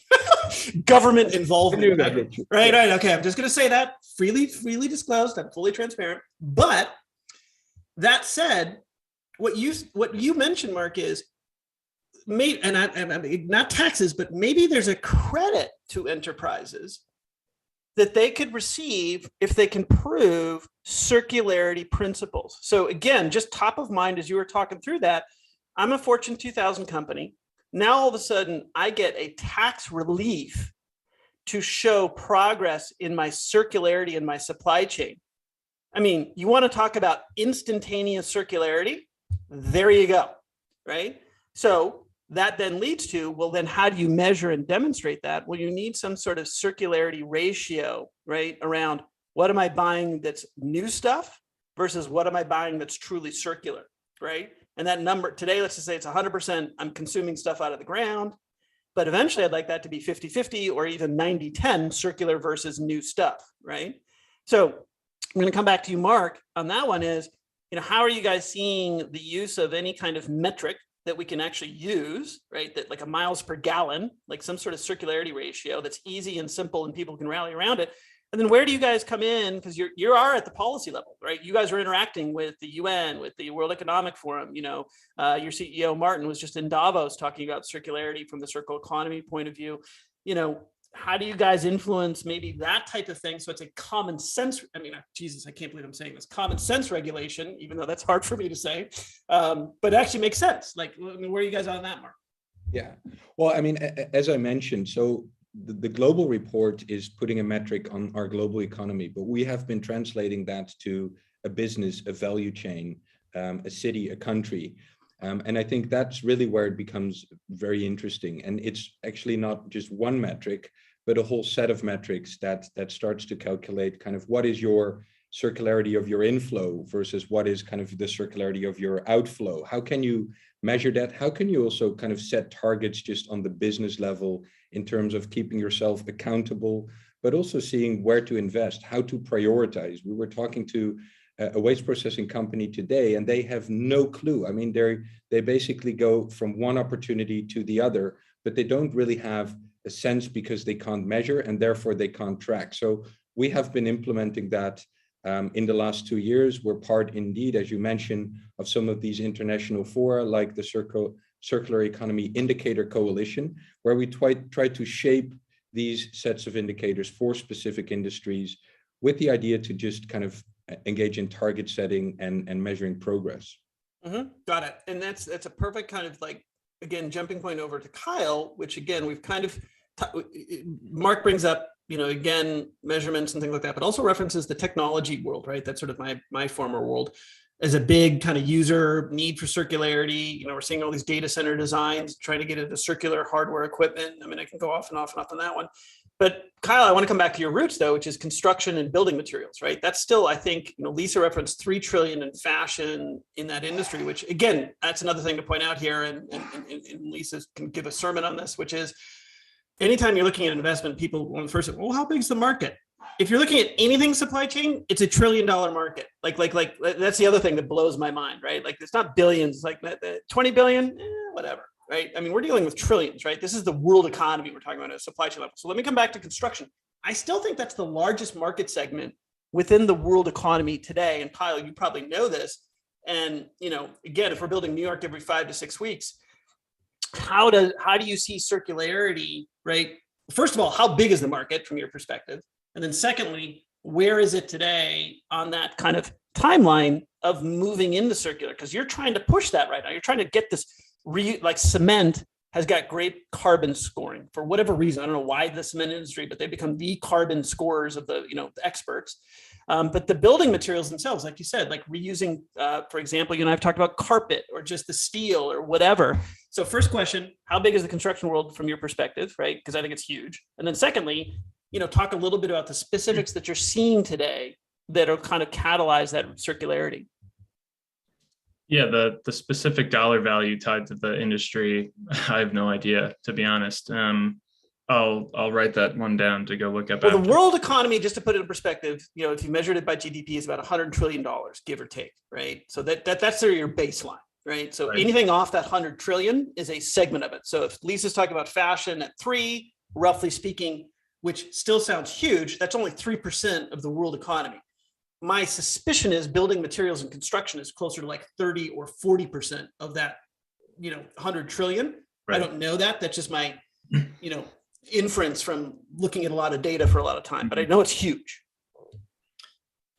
Government involvement. Right. Okay. I'm just going to say that freely disclosed. I'm fully transparent. But that said, what you mentioned, Mark, is maybe, and not taxes, but maybe there's a credit to enterprises that they could receive if they can prove circularity principles. So again, just top of mind as you were talking through that, I'm a Fortune 2000 company. Now all of a sudden I get a tax relief to show progress in my circularity in my supply chain. I mean, you want to talk about instantaneous circularity? There you go, right? So that then leads to, well, then how do you measure and demonstrate that? Well, you need some sort of circularity ratio, right? Around what am I buying that's new stuff versus what am I buying that's truly circular, right? And that number today, let's just say it's 100%, I'm consuming stuff out of the ground, but eventually I'd like that to be 50-50 or even 90-10 circular versus new stuff, right? So I'm going to come back to you, Mark, on that one is, how are you guys seeing the use of any kind of metric that we can actually use, right? That like a miles per gallon, like some sort of circularity ratio that's easy and simple and people can rally around it. And then where do you guys come in? Because you are at the policy level, right? You guys are interacting with the UN, with the World Economic Forum. Your CEO Martin was just in Davos talking about circularity from the circular economy point of view. How do you guys influence maybe that type of thing? So it's a common sense. I mean, Jesus, I can't believe I'm saying this. Common sense regulation, even though that's hard for me to say, but it actually makes sense. Like, where are you guys on that, Mark? Yeah. Well, I mean, as I mentioned, so the global report is putting a metric on our global economy, but we have been translating that to a business, a value chain, a city, a country. And I think that's really where it becomes very interesting. And it's actually not just one metric, but a whole set of metrics that starts to calculate kind of what is your circularity of your inflow versus what is kind of the circularity of your outflow. How can you measure that? How can you also kind of set targets just on the business level in terms of keeping yourself accountable, but also seeing where to invest, how to prioritize? We were talking to a waste processing company today, and they have no clue. I mean, they basically go from one opportunity to the other, but they don't really have a sense because they can't measure and therefore they can't track. So we have been implementing that in the last 2 years. We're part, indeed, as you mentioned, of some of these international fora like the Circular Economy Indicator Coalition, where we try to shape these sets of indicators for specific industries with the idea to just kind of engage in target setting and measuring progress. Got it. And that's a perfect kind of like, again, jumping point over to Kyle, which again, we've kind of, Mark brings up, again, measurements and things like that, but also references the technology world, right? That's sort of my former world as a big kind of user need for circularity. We're seeing all these data center designs, trying to get into circular hardware equipment. I mean, I can go off and off and off on that one. But Kyle, I want to come back to your roots though, which is construction and building materials, right? That's still, I think, Lisa referenced 3 trillion in fashion in that industry, which again, that's another thing to point out here. And Lisa can give a sermon on this, which is anytime you're looking at investment, people want to first say, well, how big is the market? If you're looking at anything supply chain, it's $1 trillion market. Like that's the other thing that blows my mind, right? Like it's not billions, it's like 20 billion, whatever. Right? I mean, we're dealing with trillions, right? This is the world economy we're talking about at a supply chain level. So let me come back to construction. I still think that's the largest market segment within the world economy today. And Kyle, you probably know this. And, again, if we're building New York every 5 to 6 weeks, how do you see circularity, right? First of all, how big is the market from your perspective? And then secondly, where is it today on that kind of timeline of moving into circular? Because you're trying to push that right now. You're trying to get this like cement has got great carbon scoring for whatever reason. I don't know why the cement industry, but they become the carbon scorers of the experts. But the building materials themselves, like you said, like reusing, for example, I've talked about carpet or just the steel or whatever. So first question, how big is the construction world from your perspective, right? Because I think it's huge. And then secondly, talk a little bit about the specifics that you're seeing today that are kind of catalyze that circularity. Yeah, the specific dollar value tied to the industry, I have no idea, to be honest. I'll write that one down to go look up. Well, the after. world economy, just to put it in perspective, if you measured it by GDP, is about $100 trillion, give or take, right? So that's sort of your baseline, right? So Right. anything off that 100 trillion is a segment of it. So if Lisa's talking about fashion at 3, roughly speaking, which still sounds huge, that's only 3% of the world economy. My suspicion is building materials and construction is closer to like 30 or 40% of that, 100 trillion. Right. I don't know that. That's just my, inference from looking at a lot of data for a lot of time, but I know it's huge.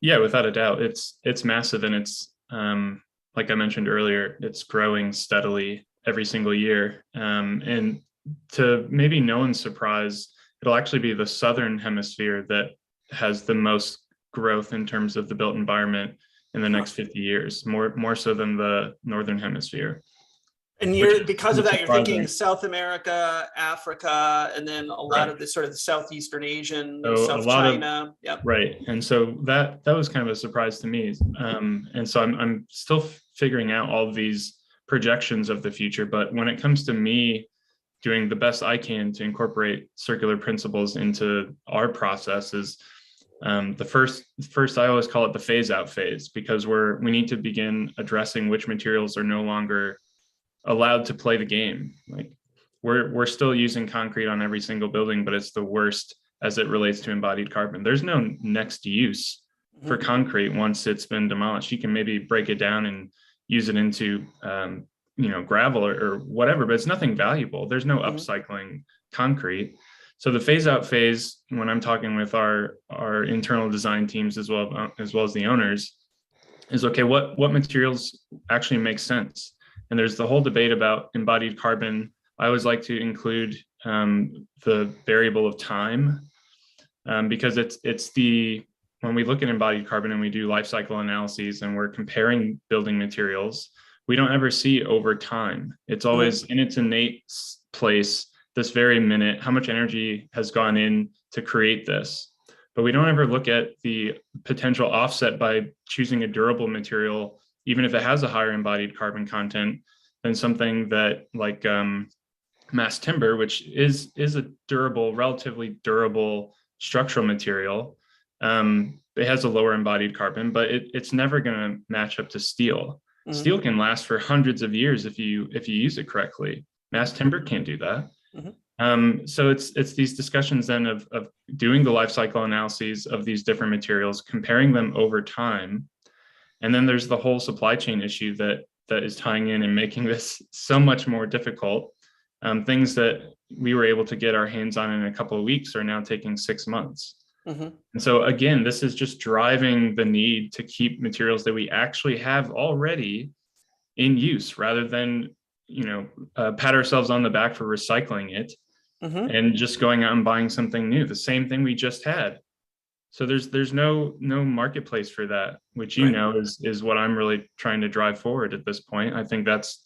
Yeah, without a doubt, it's massive, and it's like I mentioned earlier, it's growing steadily every single year. And to maybe no one's surprise, it'll actually be the southern hemisphere that has the most growth in terms of the built environment in the next 50 years, more so than the northern hemisphere. And because of that, you're thinking South America, Africa, and then a lot of the sort of the Southeastern Asian, South China. Yep. Right. And so that was kind of a surprise to me. And so I'm still figuring out all of these projections of the future. But when it comes to me doing the best I can to incorporate circular principles into our processes, the first I always call it the phase out phase, because we need to begin addressing which materials are no longer allowed to play the game. Like we're still using concrete on every single building, but it's the worst as it relates to embodied carbon. There's no next use for concrete once it's been demolished. You can maybe break it down and use it into gravel or whatever, but it's nothing valuable. There's no upcycling concrete. So the phase out phase, when I'm talking with our internal design teams as well as the owners, is okay, what materials actually make sense? And there's the whole debate about embodied carbon. I always like to include the variable of time, because when we look at embodied carbon and we do life cycle analyses and we're comparing building materials, we don't ever see over time. It's always in its innate place, this very minute, how much energy has gone in to create this. But we don't ever look at the potential offset by choosing a durable material, even if it has a higher embodied carbon content than something that like mass timber, which is a relatively durable structural material. It has a lower embodied carbon, but it's never going to match up to steel. Steel can last for hundreds of years if you use it correctly. Mass timber can't do that. So it's these discussions then of doing the life cycle analyses of these different materials, comparing them over time. And then there's the whole supply chain issue that is tying in and making this so much more difficult. Things that we were able to get our hands on in a couple of weeks are now taking 6 months. And so again, this is just driving the need to keep materials that we actually have already in use, rather than pat ourselves on the back for recycling it and just going out and buying something new, the same thing we just had. So there's no marketplace for that, which is what I'm really trying to drive forward at this point. I think that's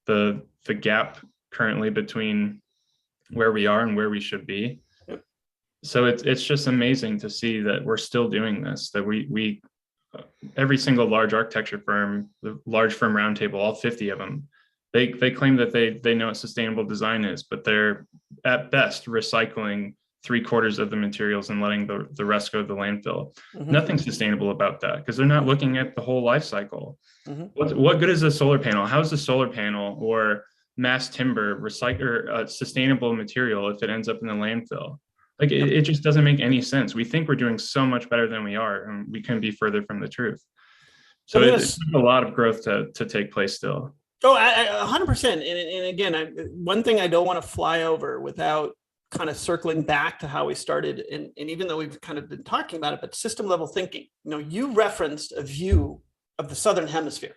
the gap currently between where we are and where we should be. So it's just amazing to see that we're still doing this, that we every single large architecture firm, the large firm roundtable, all 50 of them, they claim that they know what sustainable design is, but they're at best recycling 3/4 of the materials and letting the rest go to the landfill. Nothing sustainable about that, because they're not looking at the whole life cycle. What good is a solar panel? How is the solar panel or mass timber recycle sustainable material if it ends up in the landfill? Like it just doesn't make any sense. We think we're doing so much better than we are, and we couldn't be further from the truth. So it's a lot of growth to take place still. Oh, 100%. And again, one thing I don't want to fly over without kind of circling back to how we started, and even though we've kind of been talking about it, but system level thinking. You referenced a view of the Southern Hemisphere.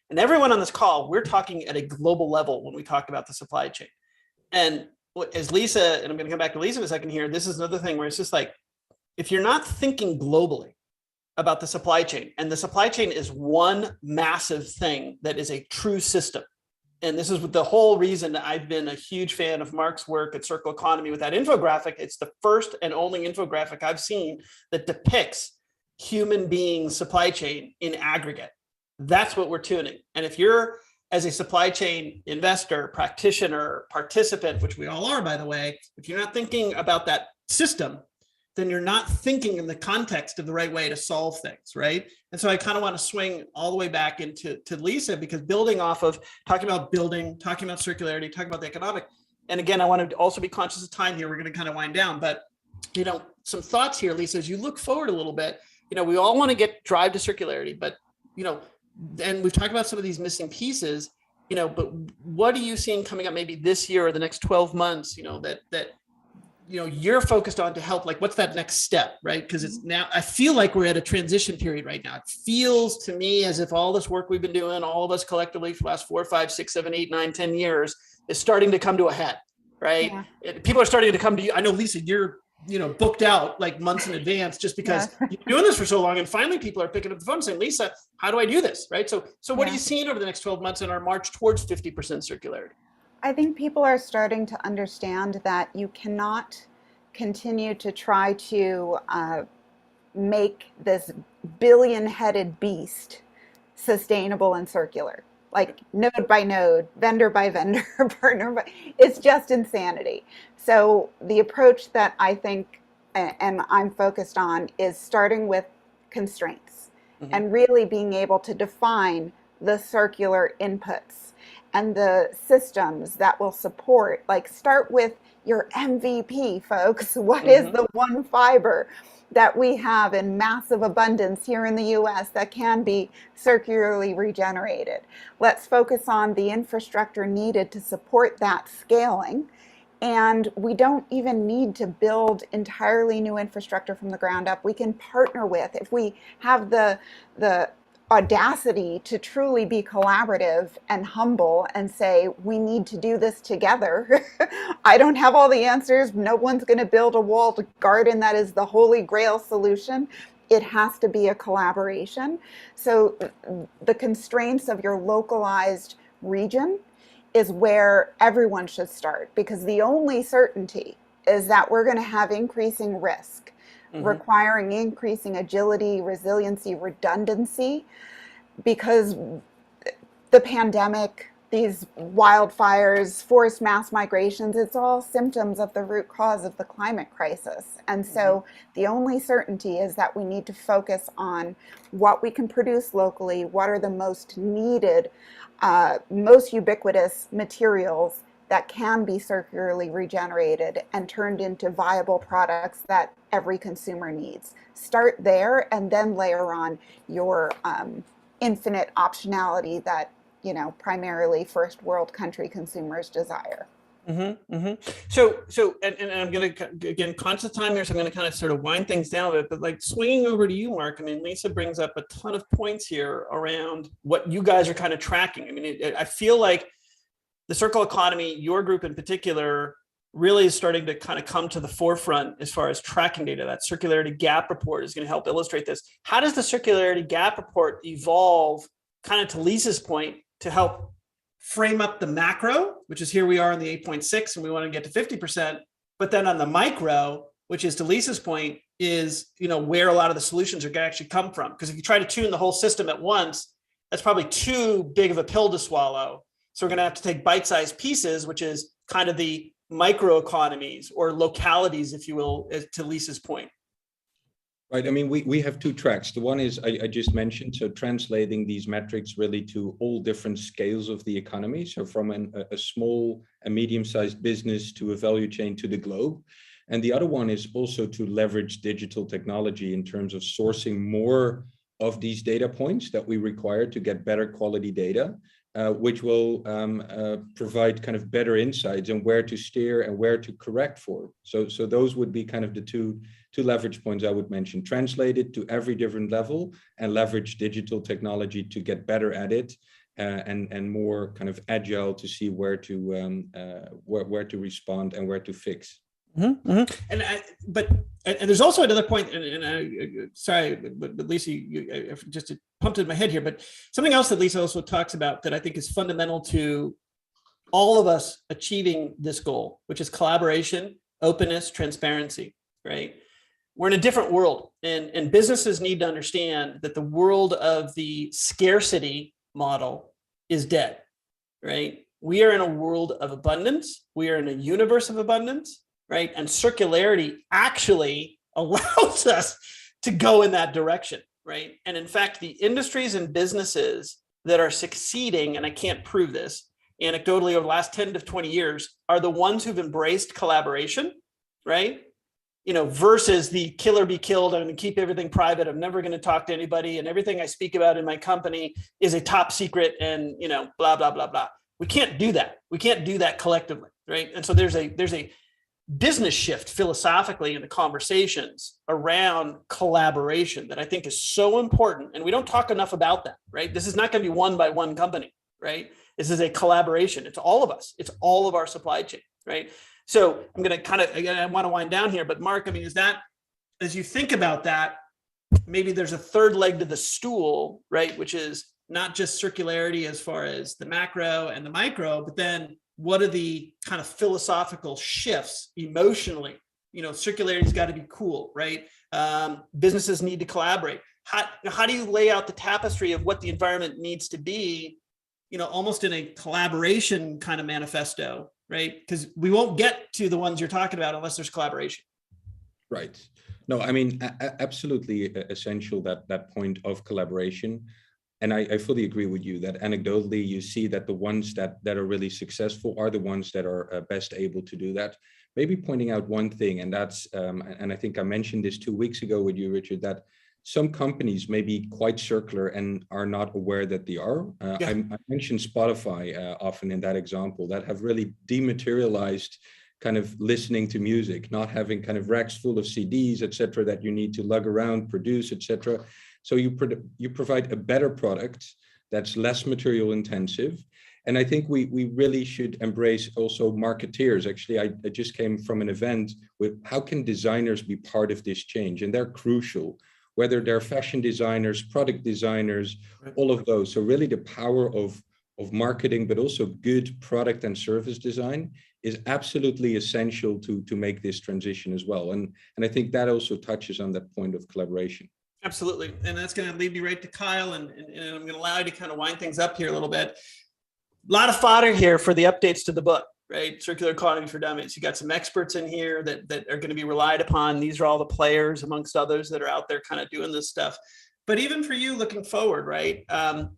And everyone on this call, we're talking at a global level when we talk about the supply chain. And as Lisa, and I'm going to come back to Lisa in a second here, this is another thing where it's just like, if you're not thinking globally about the supply chain, and the supply chain is one massive thing that is a true system. And this is the whole reason I've been a huge fan of Mark's work at Circle Economy with that infographic. It's the first and only infographic I've seen that depicts human beings supply chain in aggregate. That's what we're tuning. And if you're as a supply chain investor, practitioner, participant, which we all are, by the way, if you're not thinking about that system, then you're not thinking in the context of the right way to solve things, right? And so I kind of want to swing all the way back into Lisa, because building off of talking about building, talking about circularity, talking about the economic, and again, I want to also be conscious of time here. We're going to kind of wind down, but some thoughts here, Lisa, as you look forward a little bit. We all want to drive to circularity, but and we've talked about some of these missing pieces. But what are you seeing coming up maybe this year or the next 12 months? That you're focused on to help. Like, what's that next step, right? Because it's now. I feel like we're at a transition period right now. It feels to me as if all this work we've been doing, all of us collectively for the last 4, 5, 6, 7, 8, 9, 10 years, is starting to come to a head, right? Yeah. People are starting to come to you. I know, Lisa, you're booked out like months in advance just because you're doing this for so long. And finally people are picking up the phone and saying, Lisa, how do I do this? Right. So what are you seeing over the next 12 months in our march towards 50% circularity? I think people are starting to understand that you cannot continue to try to make this billion-headed beast sustainable and circular. Like node by node, vendor by vendor, partner by, it's just insanity. So the approach that I think and I'm focused on is starting with constraints and really being able to define the circular inputs and the systems that will support, like start with your MVP, folks. What is the one fiber that we have in massive abundance here in the US that can be circularly regenerated? Let's focus on the infrastructure needed to support that scaling. And we don't even need to build entirely new infrastructure from the ground up. We can partner with, if we have the audacity to truly be collaborative and humble and say, we need to do this together. I don't have all the answers. No one's going to build a walled garden that is the holy grail solution. It has to be a collaboration. So the constraints of your localized region is where everyone should start, because the only certainty is that we're going to have increasing risk, requiring increasing agility, resiliency, redundancy, because the pandemic, these wildfires, forced mass migrations, it's all symptoms of the root cause of the climate crisis. And so the only certainty is that we need to focus on what we can produce locally, what are the most needed, most ubiquitous materials that can be circularly regenerated and turned into viable products that every consumer needs. Start there and then layer on your infinite optionality that, primarily first world country consumers desire. So, and I'm going to, again, conscious time here, so I'm going to kind of sort of wind things down a bit, but like swinging over to you, Mark. I mean, Lisa brings up a ton of points here around what you guys are kind of tracking. I mean, I feel like the circle economy, your group in particular, really is starting to kind of come to the forefront as far as tracking data. That circularity gap report is going to help illustrate this. How does the circularity gap report evolve, kind of to Lisa's point, to help frame up the macro, which is here we are in the 8.6 and we want to get to 50%, but then on the micro, which is to Lisa's point, is where a lot of the solutions are going to actually come from. Because if you try to tune the whole system at once, that's probably too big of a pill to swallow. So we're going to have to take bite-sized pieces, which is kind of the microeconomies or localities, if you will, to Lisa's point. Right. I mean, we have two tracks. The one is I just mentioned, so translating these metrics really to all different scales of the economy. So from a small and medium-sized business to a value chain to the globe. And the other one is also to leverage digital technology in terms of sourcing more of these data points that we require to get better quality data, which will provide kind of better insights on where to steer and where to correct for. So those would be kind of the two leverage points I would mention. Translate it to every different level and leverage digital technology to get better at it and more kind of agile to see where to respond and where to fix. And there's also another point, sorry, but Lisa, you just pumped in my head here, but something else that Lisa also talks about that I think is fundamental to all of us achieving this goal, which is collaboration, openness, transparency, right? We're in a different world, and businesses need to understand that the world of the scarcity model is dead. right? We are in a world of abundance. We are in a universe of abundance, right? And circularity actually allows us to go in that direction, right? And in fact, the industries and businesses that are succeeding, and I can't prove this, anecdotally over the last 10 to 20 years, are the ones who've embraced collaboration, right? Versus the kill or be killed. I'm going to keep everything private. I'm never going to talk to anybody. And everything I speak about in my company is a top secret and, blah, blah, blah, blah. We can't do that. We can't do that collectively, right? And so there's a business shift philosophically in the conversations around collaboration that I think is so important. And we don't talk enough about that, right? This is not going to be one by one company, right? This is a collaboration. It's all of us. It's all of our supply chain, right? So I'm going to again, I want to wind down here, but Mark, is that, as you think about that, maybe there's a third leg to the stool, right? Which is not just circularity as far as the macro and the micro, but then what are the kind of philosophical shifts emotionally? Circularity's got to be cool, right? Businesses need to collaborate. How do you lay out the tapestry of what the environment needs to be, almost in a collaboration kind of manifesto, right? Because we won't get to the ones you're talking about unless there's collaboration. Right. No, absolutely essential, that point of collaboration. And I fully agree with you that anecdotally, you see that the ones that are really successful are the ones that are best able to do that. Maybe pointing out one thing, and that's, and I think I mentioned this 2 weeks ago with you, Richard, that some companies may be quite circular and are not aware that they are. I mentioned Spotify often in that example, that have really dematerialized kind of listening to music, not having kind of racks full of CDs, et cetera, that you need to lug around, produce, et cetera. So you provide a better product that's less material intensive. And I think we really should embrace also marketeers. Actually, I just came from an event with how can designers be part of this change? And they're crucial, whether they're fashion designers, product designers, all of those. So really the power of marketing, but also good product and service design is absolutely essential to make this transition as well. And I think that also touches on that point of collaboration. Absolutely. And that's going to lead me right to Kyle. And I'm going to allow you to kind of wind things up here a little bit. A lot of fodder here for the updates to the book, right? Circular Economy for Dummies. You got some experts in here that are going to be relied upon. These are all the players, amongst others, that are out there kind of doing this stuff. But even for you looking forward, right? How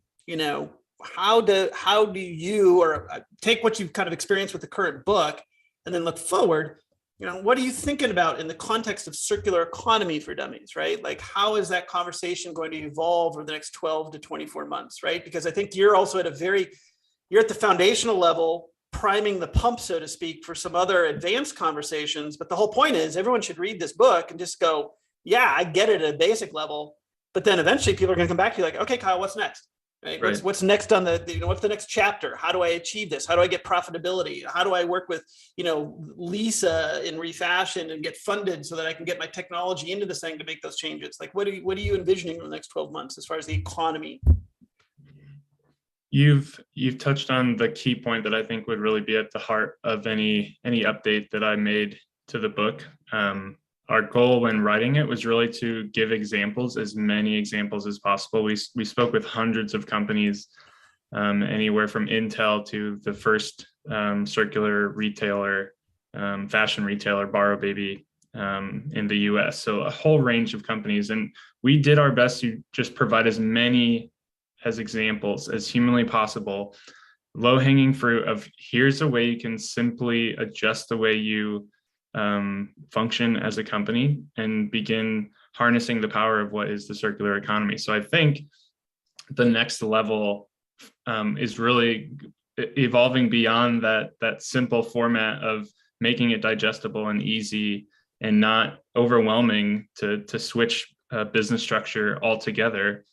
do you, or take what you've kind of experienced with the current book and then look forward? What are you thinking about in the context of circular economy for dummies, right? Like, how is that conversation going to evolve over the next 12 to 24 months, right? Because I think you're also you're at the foundational level, priming the pump, so to speak, for some other advanced conversations. But the whole point is everyone should read this book and just go, yeah, I get it at a basic level. But then eventually people are going to come back to you like, okay, Kyle, what's next? Right? What's next on what's the next chapter? How do I achieve this? How do I get profitability? How do I work with, Lisa in Refashion and get funded so that I can get my technology into this thing to make those changes? Like, what are you envisioning in the next 12 months as far as the economy? You've touched on the key point that I think would really be at the heart of any update that I made to the book. Our goal when writing it was really to give examples, as many examples as possible. We spoke with hundreds of companies, anywhere from Intel to the first circular retailer, fashion retailer, Borrow Baby, in the US. So a whole range of companies. And we did our best to just provide as many as examples as humanly possible, low-hanging fruit of here's a way you can simply adjust the way you function as a company and begin harnessing the power of what is the circular economy. So I think the next level is really evolving beyond that simple format of making it digestible and easy and not overwhelming to switch business structure altogether,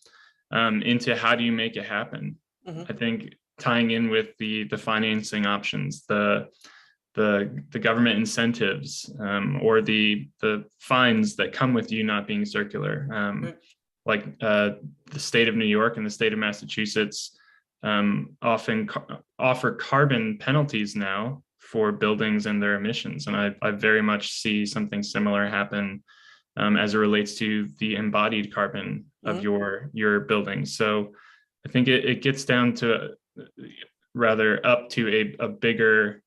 into how do you make it happen? Mm-hmm. I think tying in with the financing options, the government incentives, or the fines that come with you not being circular, like the state of New York and the state of Massachusetts often offer carbon penalties now for buildings and their emissions, and I very much see something similar happen as it relates to the embodied carbon of your buildings. So I think it gets down to rather up to a bigger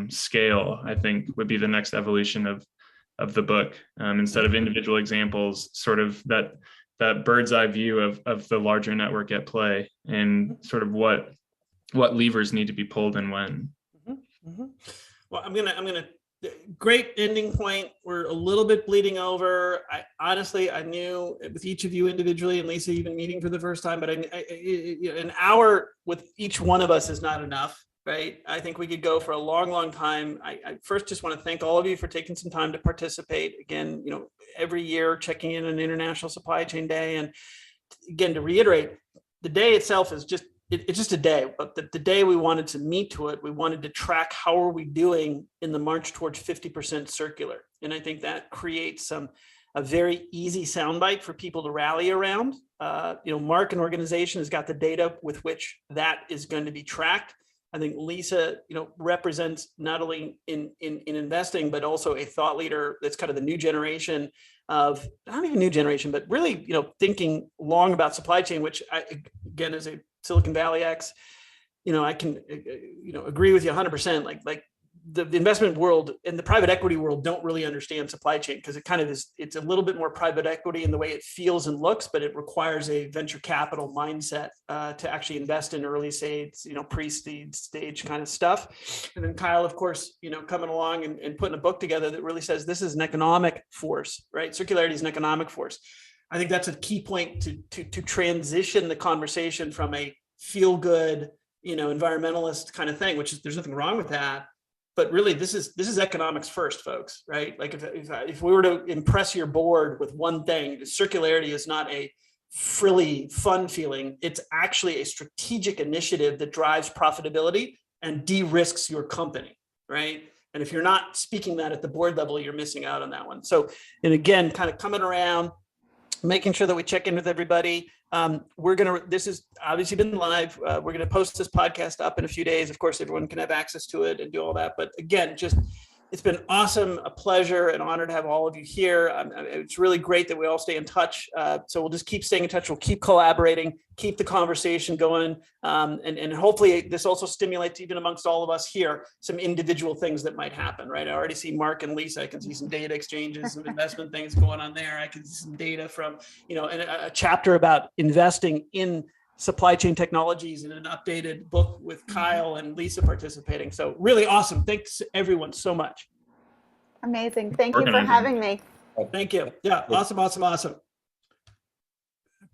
scale, I think would be the next evolution of the book. Instead of individual examples, sort of that bird's eye view of the larger network at play, and sort of what levers need to be pulled and when. Well, I'm gonna great ending point. We're a little bit bleeding over. Honestly, I knew with each of you individually, and Lisa even meeting for the first time, but an hour with each one of us is not enough, right? I think we could go for a long, long time. I first just want to thank all of you for taking some time to participate. Again, every year checking in on International Supply Chain Day. And again, to reiterate, the day itself is just, it's just a day, but the day we wanted to meet to it, we wanted to track how are we doing in the march towards 50% circular. And I think that creates a very easy soundbite for people to rally around. Mark and organization has got the data with which that is going to be tracked. I think Lisa, represents not only in investing, but also a thought leader that's kind of the new generation of, not even new generation, but really, thinking long about supply chain, which again, as a Silicon Valley X, I can, agree with you 100%. Like the investment world and the private equity world don't really understand supply chain, because it kind of is, it's a little bit more private equity in the way it feels and looks, but it requires a venture capital mindset to actually invest in early stage, pre-seed stage kind of stuff. And then Kyle, of course, coming along and putting a book together that really says this is an economic force, right? Circularity is an economic force. I think that's a key point to transition the conversation from a feel good, environmentalist kind of thing, which is, there's nothing wrong with that. But really, this is economics first, folks, right? Like if we were to impress your board with one thing, circularity is not a frilly fun feeling. It's actually a strategic initiative that drives profitability and de-risks your company, right? And if you're not speaking that at the board level, you're missing out on that one. So, and again, kind of coming around, making sure that we check in with everybody. This has obviously been live. We're going to post this podcast up in a few days. Of course, everyone can have access to it and do all that. But again, it's been awesome, a pleasure, an honor to have all of you here. It's really great that we all stay in touch. So we'll just keep staying in touch. We'll keep collaborating, keep the conversation going. And hopefully this also stimulates, even amongst all of us here, some individual things that might happen, right? I already see Mark and Lisa. I can see some data exchanges, some investment things going on there. I can see some data from, and a chapter about investing in supply chain technologies in an updated book with Kyle and Lisa participating. So really awesome. Thanks everyone so much. Amazing. Thank you for having me. Thank you. Yeah. Awesome.